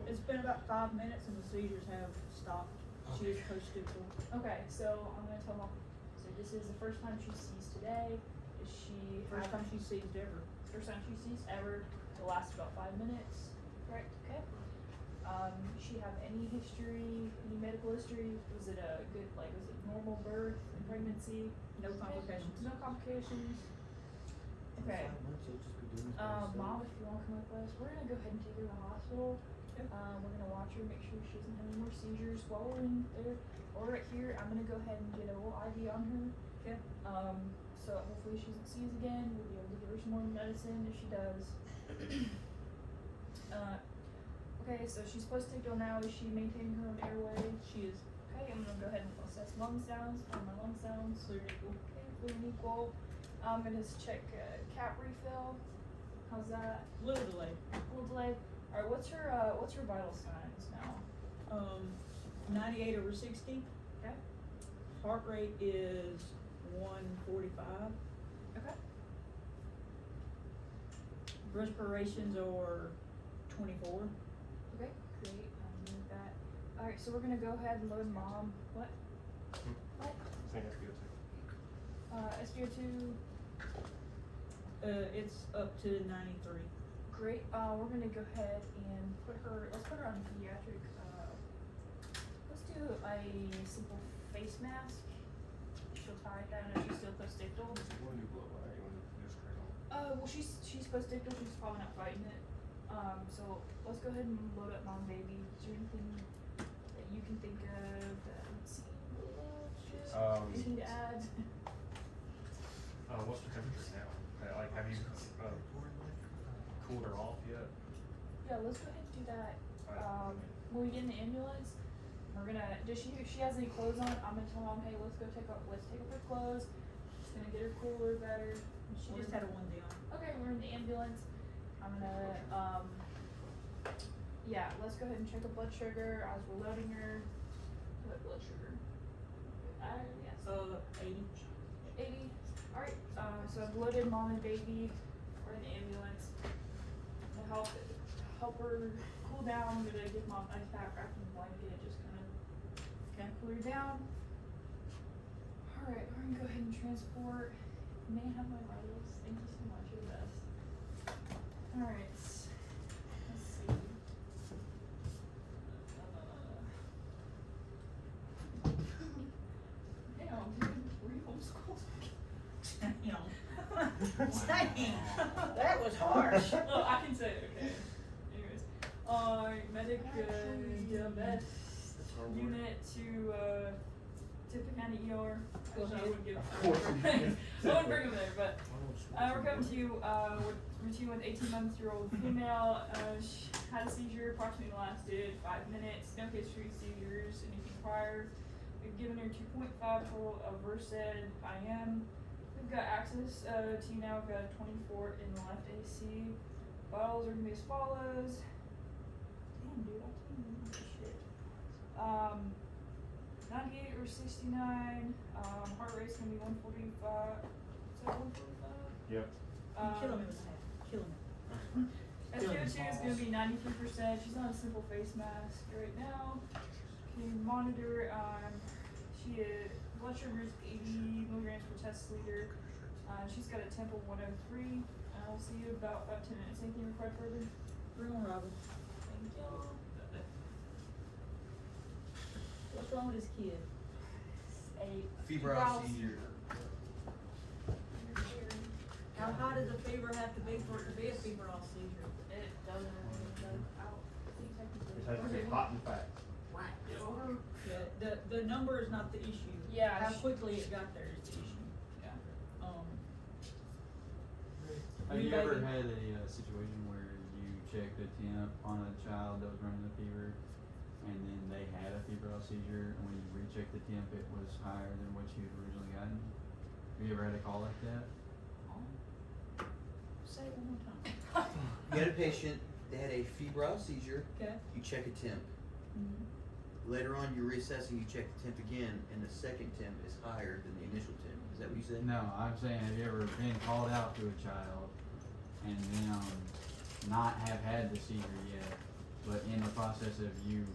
It's been about 5 minutes and the seizures have stopped. She is post-stupor. Okay, so I'm gonna tell mom, so this is the first time she sees today. Is she First time she sees ever. First time she sees ever. It lasts about 5 minutes. Correct. Okay. She have any history, any medical history? Was it a good, like, was it normal birth and pregnancy? No complications. No complications. Okay. Mom, if you want to come with us, we're gonna go ahead and take her to the hospital. We're gonna watch her, make sure she doesn't have any more seizures while we're in there. Or right here, I'm gonna go ahead and get a little IV on her. Okay. So hopefully she doesn't seize again. We'll be able to give her some more medicine if she does. Okay, so she's post-ictal now. Is she maintaining her own airway? She is Okay, I'm gonna go ahead and assess lung sounds. Find my lung sounds. clear and equal. Okay, clear and equal. I'm gonna just check cap refill. How's that? Little delay. A little delayed. Alright, what's her vital signs now? 98/60. Okay. Heart rate is 145. Okay. Respirations are 24. Okay, great. Move that. Alright, so we're gonna go ahead and load mom. What? What? SpO2. It's up to 93. Great. We're gonna go ahead and let's put her on pediatric, let's do a simple face mask. She'll tie it down if she's still post-ictal. Well, she's post-ictal, she's probably not fighting it. So let's go ahead and load up mom baby. Is there anything that you can think of that I haven't seen? Anything to add? What's the temperature now? Like, have you, cooled her off yet? Yeah, let's go ahead and do that. When we get in the ambulance, we're gonna, if she has any clothes on, I'm gonna tell mom, hey, let's take off her clothes. Just gonna get her cooler better. She just had a onesie on. Okay, we're in the ambulance. I'm gonna, yeah, let's go ahead and check her blood sugar as we're loading her. What blood sugar? Yes. 80. 80. Alright, so I've loaded mom and baby. We're in the ambulance. To help her cool down, I'm gonna give mom ice pack, wrap in the blanket, just kinda cool her down. Alright, we're gonna go ahead and transport. May I have my vitals? Thank you so much, you're the best. Alright, let's see. Damn, dude, were you homeschooled? Dang, that was harsh. Oh, I can say it, okay. Anyways, medic, the best unit to Tippecanoe County ER. Go Actually, I ahead. wouldn't give. Of course you did. I wouldn't bring him there, but we're coming to you with routine with 18-month-old female. She had a seizure, approximately lasted 5 minutes. No history of seizures, anything prior. We've given her 2.5 total of Versed IM. We've got access to you now. We've got a 24 in the left AC. Bottles are gonna be as follows. Damn, dude, I can't even remember shit. 98 or 69. Heart rate's gonna be 145. Is that 145? Yep. Kill him in the head. Kill him. SpO2 is gonna be 93%. She's on a simple face mask right now. Can you monitor? She blood sugar is 80 milligrams per deciliter. She's got a temp of 103. I'll see you about 5 to 10 minutes. Anything required further? Bring on Robin. Thank you. What's wrong with this kid? A Febrile seizure. How high does a fever have to be for it to be a febrile seizure? It doesn't really go out. I think technically. It has to be hot and fast. Yeah, the number is not the issue. Yeah, How sh- quickly it got there is the issue. Yeah. Have you Rebating. ever had a situation where you checked a temp on a child that was running a fever, and then they had a febrile seizure, and when you rechecked the temp, it was higher than what you had originally gotten? Have you ever had a call like that? Say it one more time. You had a patient, they had a febrile seizure, Okay. you check a temp. Mhm. Later on, you're reassessing, you check the temp again, and the second temp is higher than the initial temp. Is that what you said? No, I'm saying, have you ever been called out to a child and then, not have had the seizure yet, but in the process of you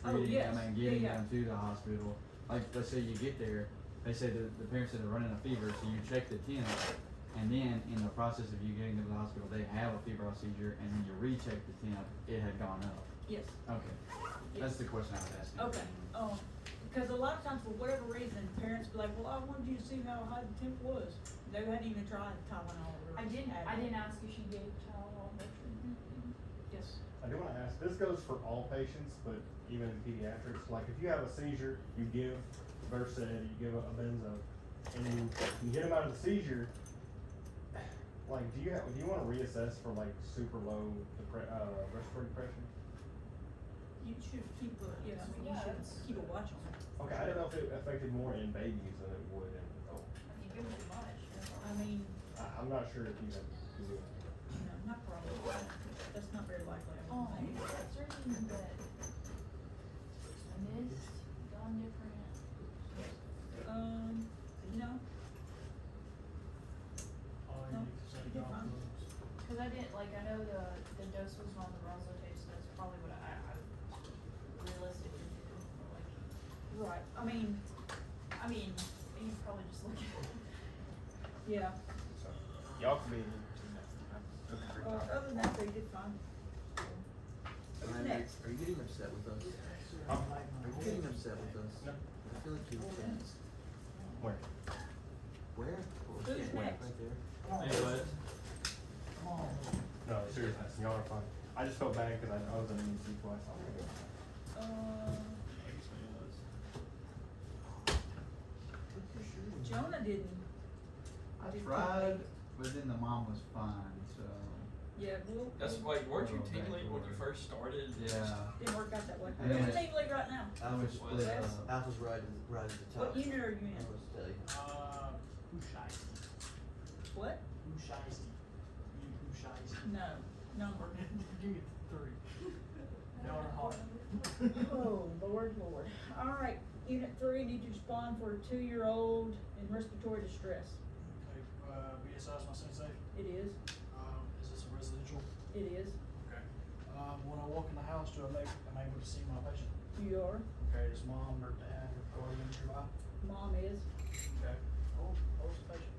Oh, treating yes. them and Yeah, getting yeah. them to the hospital, like, let's say you get there, they say the parents said they're running a fever, so you check the temp, and then in the process of you getting them to the hospital, they have a febrile seizure, and then you recheck the temp, it had gone up. Yes. Okay, that's the question I was asking. Okay, because a lot of times, for whatever reason, parents be like, well, I wanted you to see how high the temp was. They hadn't even tried Tylenol or. I didn't Advil. ask if she gave child all her treatment. Yes. I do wanna ask, this goes for all patients, but even in pediatrics, like if you have a seizure, you give Versed, you give a benzo, and you get them out of the seizure, like, do you wanna reassess for like super low respiratory depression? You should keep a, yeah, I mean, you Yeah, should it's- keep a watch on it. Okay, I don't know if it affected more in babies than it would in adults. You give them too much. I mean, I'm not sure if you have to do it. no, not probably. That's not very likely, I Oh, wouldn't think. that's certain that I missed, done different. No, All No, you need to say you're golf fine. clubs. Cause I didn't, like, I know the dose was on the Roslo tape, so that's probably what I realistically did, like, right, I mean, you probably just look at it. yeah, So, y'all can be. other than that, they did fine. Who's Ryan, next? Are you getting upset with us? Huh? Are you getting upset with us? No. I feel like you're tense. Where? Where? Who's Where? next? Right there. Anyway, Come on. No, seriously, y'all are fine. I just felt bad because I was in EMC twice. Jonah didn't. I did tried, complete. but then the mom was fine, so, Yeah, we'll. That's, we'll- wait, weren't you Little team lead when you backdoor. first started? yeah. Didn't work out that way. And then Who's it- team lead right now? I was split Wes? up. Alpha's right at the top. What unit are you in? I'll just tell you. Who's shiesty? What? Who's shiesty? You, who's shiesty? No, number. Give me 3. Y'all are hot. Oh, Lord. Alright, unit 3, need to respond for a 2-year-old in respiratory distress. Okay, BSI's my sensei. It is, Is this a residential? it is, Okay. When I walk in the house, am I able to see my patient? you are, Okay, is mom or dad or guardian nearby? mom is, Okay. What's the patient?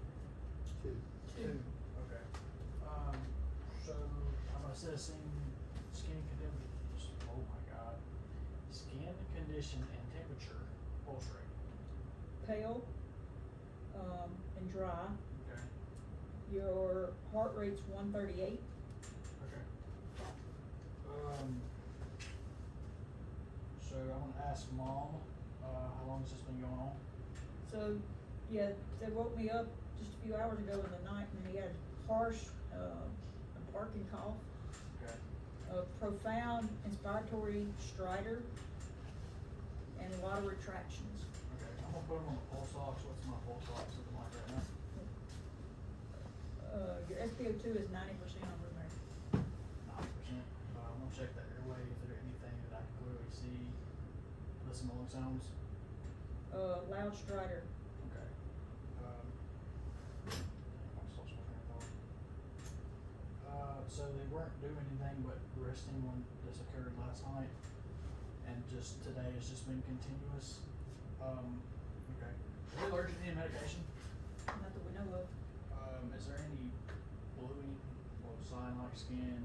2. 2. Okay. So I'm assessing skin condition. Oh my God. Skin condition and temperature, pulse rate. pale, and dry. Okay. Your heart rate's 138. Okay. So I'm gonna ask mom, how long has this been going on? So, yeah, they woke me up just a few hours ago in the night and he had harsh, a barking cough, Okay. a profound inspiratory stridor, and a lot of retractions. Okay. I'm gonna put him on the pulse ox. What's my pulse ox looking like right now? Your SpO2 is 90% over there. 90%. I'm gonna check that airway if there's anything that I can clearly see. Listen to lung sounds. Loud stridor. Okay. I'm so sorry, I thought. So they weren't doing anything but resting when this occurred last night, and just today has just been continuous. Okay. Are they allergic to any medication? Not that we know of. Is there any bluing or cyan-like skin,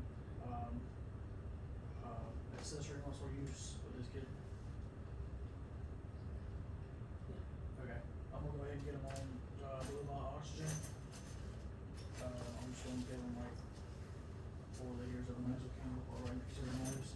accessory muscle use with this kid? Okay, I'm gonna go ahead and get him on, blue light oxygen. I'm just gonna give him like 4 liters of nasal cannula right next to their nose.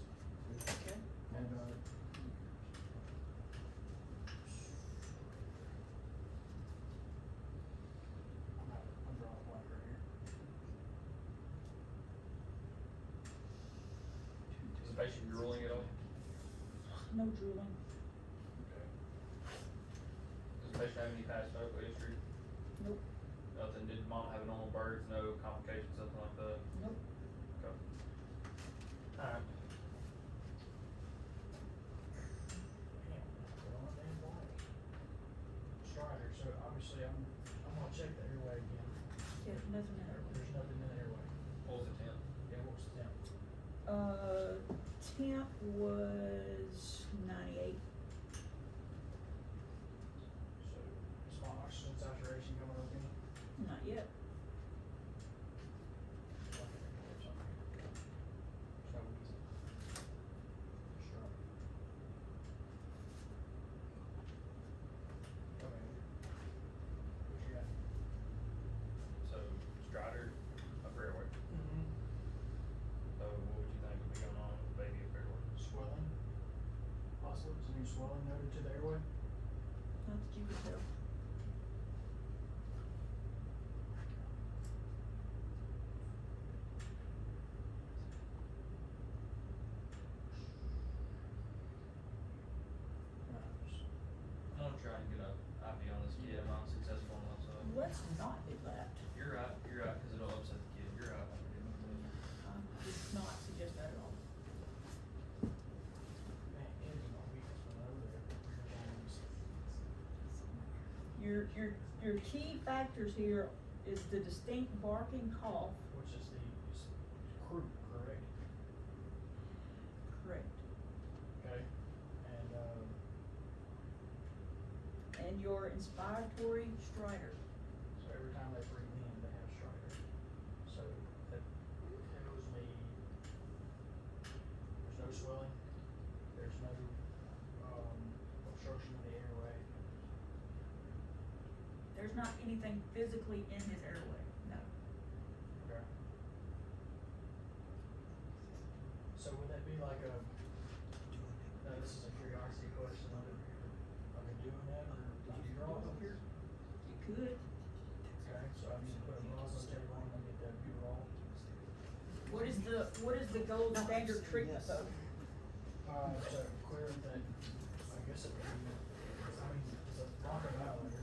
no drooling. Okay. Does the patient have any past medical history? Nope. Nothing, did mom have a normal birth, no complications, something like that? Nope. Okay. Alright. Damn, put on a damn blank. Strider, so obviously I'm gonna check the airway again. There's nothing in there. There's nothing in the airway. What was the temp? Yeah, what was the temp? Temp was 98. So, is my oxygen saturation coming up in? Not yet. There's no reason. Sure. Okay. What you got? So, Strider, upper airway. Mm-hmm. So, what would you think would be going on with the baby upper airway? Swelling? Possibly, some new swelling noted to the airway? Not that you could tell. I'm gonna try and get a IV on this kid, I'm not successful on that, so. Let's not do that. You're right, cause it'll upset the kid, you're right. I did not suggest that at all. Man, Andy's my weakness when over there. Your key factors here is the distinct barking cough. Which is the croup, correct? Correct. Okay. And, And your inspiratory stridor. so every time they breathe in, they have stridor. So that tells me there's no swelling, there's no, obstruction of the airway. There's not anything physically in his airway, no. Okay. So would that be like a, no, this is a curiosity question, like a doing that or not draw up here? You could. Okay, so I need to put a muzzle tape on and get that view roll. What is the gold standard treatment though? So clear that, I guess it would be, I mean, it's a bronchodilator.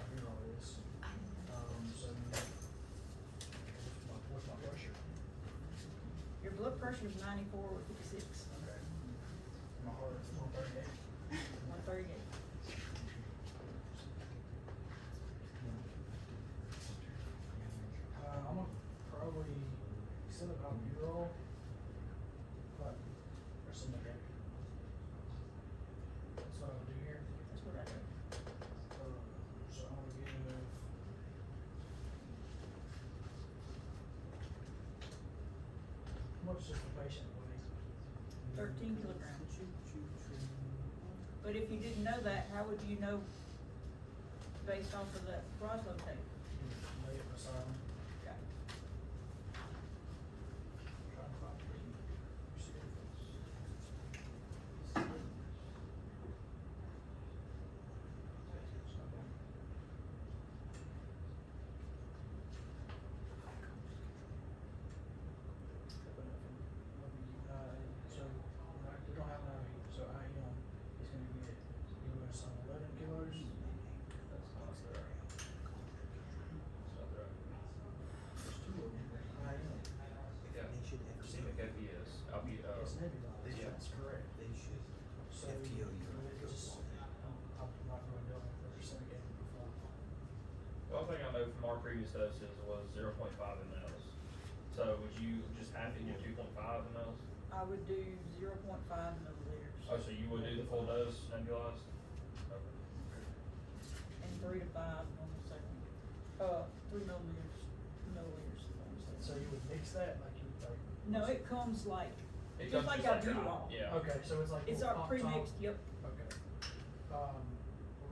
I do know this. So, what's my pressure? Your blood pressure is 94/56. Okay. My heart is 138. 138. I'm gonna probably send it on bureau, but, or send it back. That's what I'm gonna do here. That's what I do. So I'm gonna give. How much does the patient weigh? 13 kilograms. But if you didn't know that, how would you know based off of that Roslow tape? Lay it beside him. Yeah. Trying to find the recipients. So, we don't have an IV, so IM is gonna get, you was on 11 kilos. That's not right. That's not right. There's two of them, IM. Yeah. FES, I'll be, It's nebulized, yeah. that's correct. They should. So, FTO, it's just, I'm not really doing it for syndicated before. the only thing I know from our previous doses was 0.5 mLs. So would you just have to give 2.5 mLs? I would do 0.5 milliliters. Oh, so you would do the full dose nebulized? Okay. And 3 to 5 normal second. 3 milliliters. normal second. So you would mix that like you would like? No, it comes like, It just comes like just like albuterol. Yeah. Okay, so it's like. It's little our pop top. pre-mixed, yep. Okay. We're gonna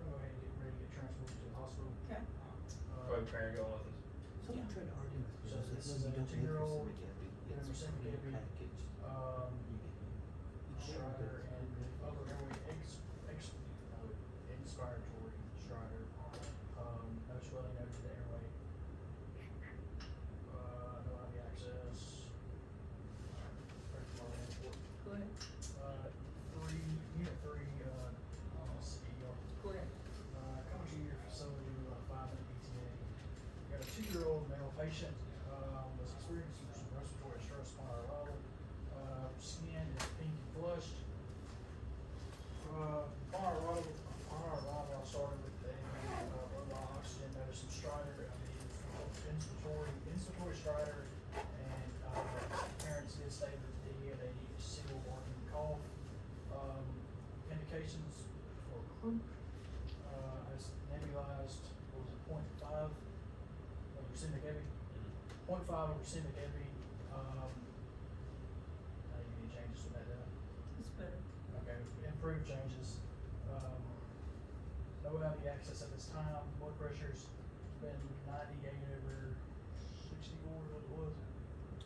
go ahead and get ready to get transported to the hospital. Okay. Go ahead, Karen, go with us. Someone tried to argue with me. So I said, this "No, is you a don't pay for 2-year-old, Simicapi. given It's Simicapi, a package. Strider and upper airway inspiratory Strider. No swelling noted to the airway. No IV access. Go ahead. 62-year-old male patient, was experiencing some respiratory distress upon arrival. Skin is pink and flushed. Upon our arrival, I started with a robot oxygen, noticed some stridor, inspiratory stridor, and parents did state that he had a single barking cough. Indications for croup, as nebulized, what was it, 0.5 of racemic heavy? 0.5 of racemic heavy, any changes to that, It's better. Okay, improved changes. No IV access at this time. Blood pressure's been 98/64, what it was.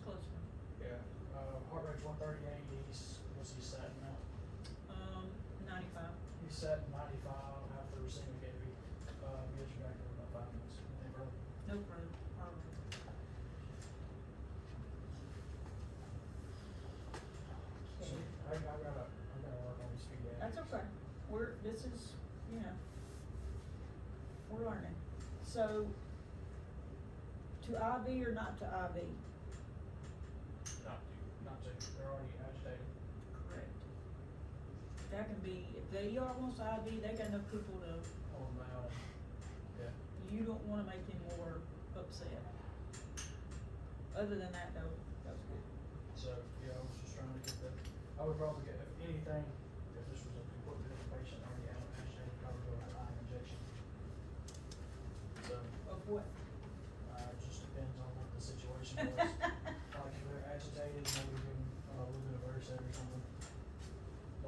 Close one. Yeah. Heart rate's 138. What's he sat now? 95. He's sat 95 after receiving heavy. Get you back in about 5 minutes. Anything further? No further. So, I gotta work on these feedback. That's okay. This is, we're learning. So, to IV or not to IV? Not to, they're already agitated. Correct. That can be, if the ER wants IV, they got enough people to, Hold them out. Yeah. you don't wanna make them more upset. Other than that, though, that's good. So, yeah, I was just trying to get the, I would probably get, if anything, if this was a completely different patient, already out of agitated, probably go with an injection. So, Of what? it just depends on what the situation was. Like if they're agitated, maybe give them a little bit of Versed or something.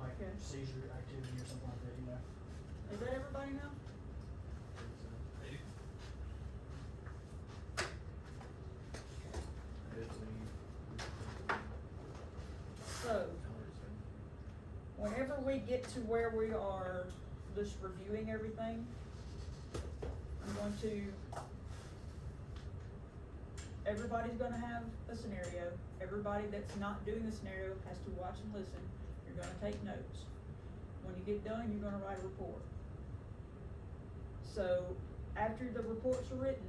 Like Okay. seizure activity or something like that, you know? Is that everybody now? So, whenever we get to where we are just reviewing everything, I'm going to, everybody's gonna have a scenario. Everybody that's not doing the scenario has to watch and listen. You're gonna take notes. When you get done, you're gonna write a report. So, after the reports are written,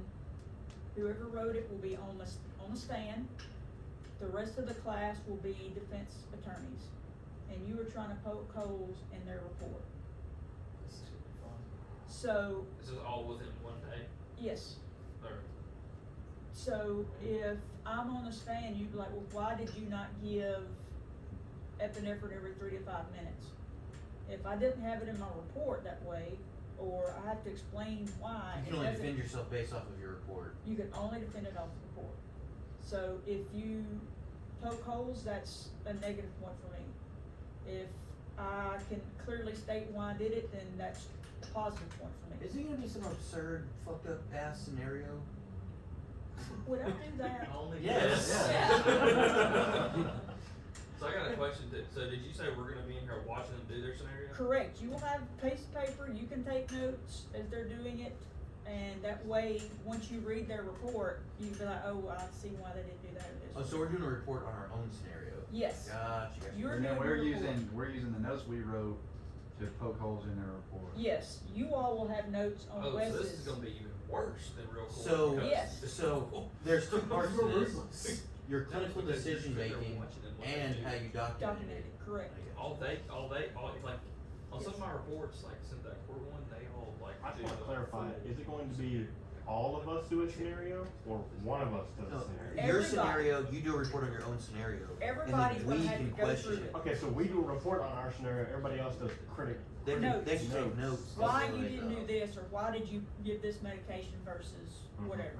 whoever wrote it will be on the stand. The rest of the class will be defense attorneys. And you are trying to poke holes in their report. This is gonna be fun. So, This is all within one day, yes. or? So if I'm on the stand, you'd be like, well, why did you not give epinephrine every 3 to 5 minutes? If I didn't have it in my report that way, or I have to explain why. You can it only doesn't- defend yourself based off of your report. You can only defend it off the report. So if you poke holes, that's a negative point for me. If I can clearly state why I did it, then that's a positive point for me. Is it gonna be some absurd, fucked up ass scenario? Would I do that? Yes. So I got a question, so did you say we're gonna be in here watching them do their scenario? Correct, you will have a piece of paper, you can take notes as they're doing it, and that way, once you read their report, you can be like, oh, I see why they didn't do that or this. Oh, so we're doing a report on our own scenario? Yes. Gotcha. You're And then doing we're the report. we're using the notes we wrote to poke holes in their report. Yes, you all will have notes on Oh, so Wes's. this is gonna be even worse than real court. So, because Yes. so there's two parts to Ruthless. this. Your clinical Because you're decision sitting there making watching them what they and do. how you document Documented, it. correct. All like, on some of my reports, like, since that court one, they all, like. I just do wanna the clarify, full- is it going to be all of us do a scenario, or one of us does No, a scenario? your Everybody. scenario, you do a report on your own scenario. Everybody's and gonna then we have to can go question through it. Okay, so we do a report on our scenario, everybody else does critic. They can Notes. take notes. Why That's you like, didn't do this, or why did you give this medication versus whatever.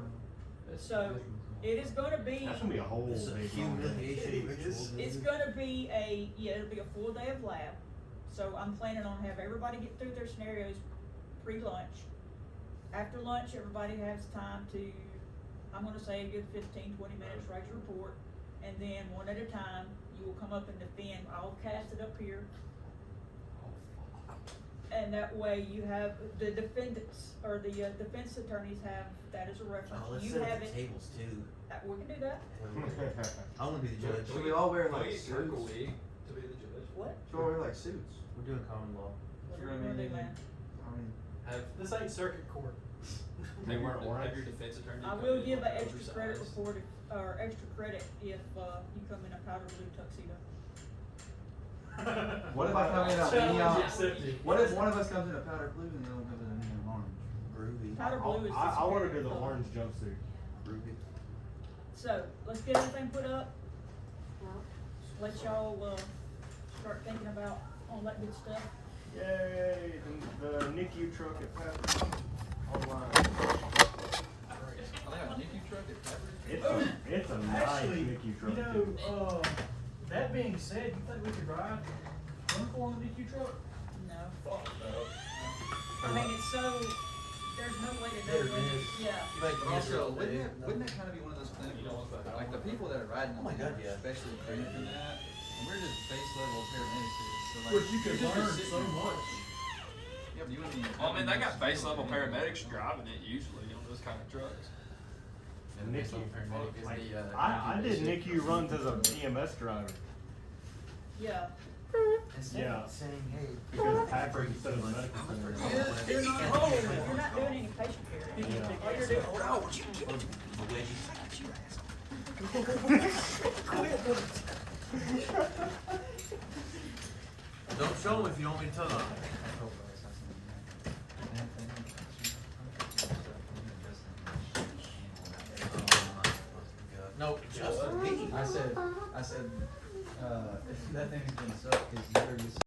So, it is gonna be. That's gonna be a whole It's a big moment. humiliation ritual. It's gonna be it'll be a full day of lab, so I'm planning on have everybody get through their scenarios pre-lunch. After lunch, everybody has time to, I'm gonna say a good 15-20 minutes, write your report, and then one at a time, you will come up and defend, I'll cast it up here. And that way you have, the defendants, or the defense attorneys have that as a reference, Oh, let's you set have up it, the tables too. we can do that, I wanna be the judge. Should we all wear Can like we get Kirk a suits? wig to be the judge? what? Should we all wear like suits? We're doing common law. What Sure, are we I gonna do, mean- man? I mean, Have, This ain't circuit court. Have your- weren't orange? Have your defense attorney. I come will in give like an extra credit oversized. report, or extra credit if, you come in a powder blue tuxedo. What if I come in a Challenge neon, accepted. what if one of us comes in a powder blue and the other one comes in a neon orange? Groovy. Powder blue is the I wanna do superior the color. orange jumpsuit. Groovy. So, let's get everything put up. Let y'all, start thinking about all that good stuff. Yay, the NICU truck at Pepper online. I think a NICU truck at Pepper. It's a nice Actually, NICU truck. you too. know, that being said, you think we could ride Uncle on the DQ truck? No. Fuck no. I mean, it's so, there's no way to There know when, is. yeah. But also, wouldn't that kind of be one of those things, like the people that are riding Oh my them, God, yeah. especially trained for that, and we're just base level paramedics, so like. But you could you're just learn sitting so there. much. Yeah, but you wouldn't even. Well, I mean, they got base level paramedics driving it usually on those kind of trucks. And NICU. paramedic is the, I did NICU runs as a EMS driver. Yeah. Yeah. Saying, hey. Because Patrick instead of the medical center. You're not, you're not doing any patient care. Yeah. All you're doing, Don't show them if you don't want me to tell them. No, Justin, me. I said, that thing's gonna suck, cause you're just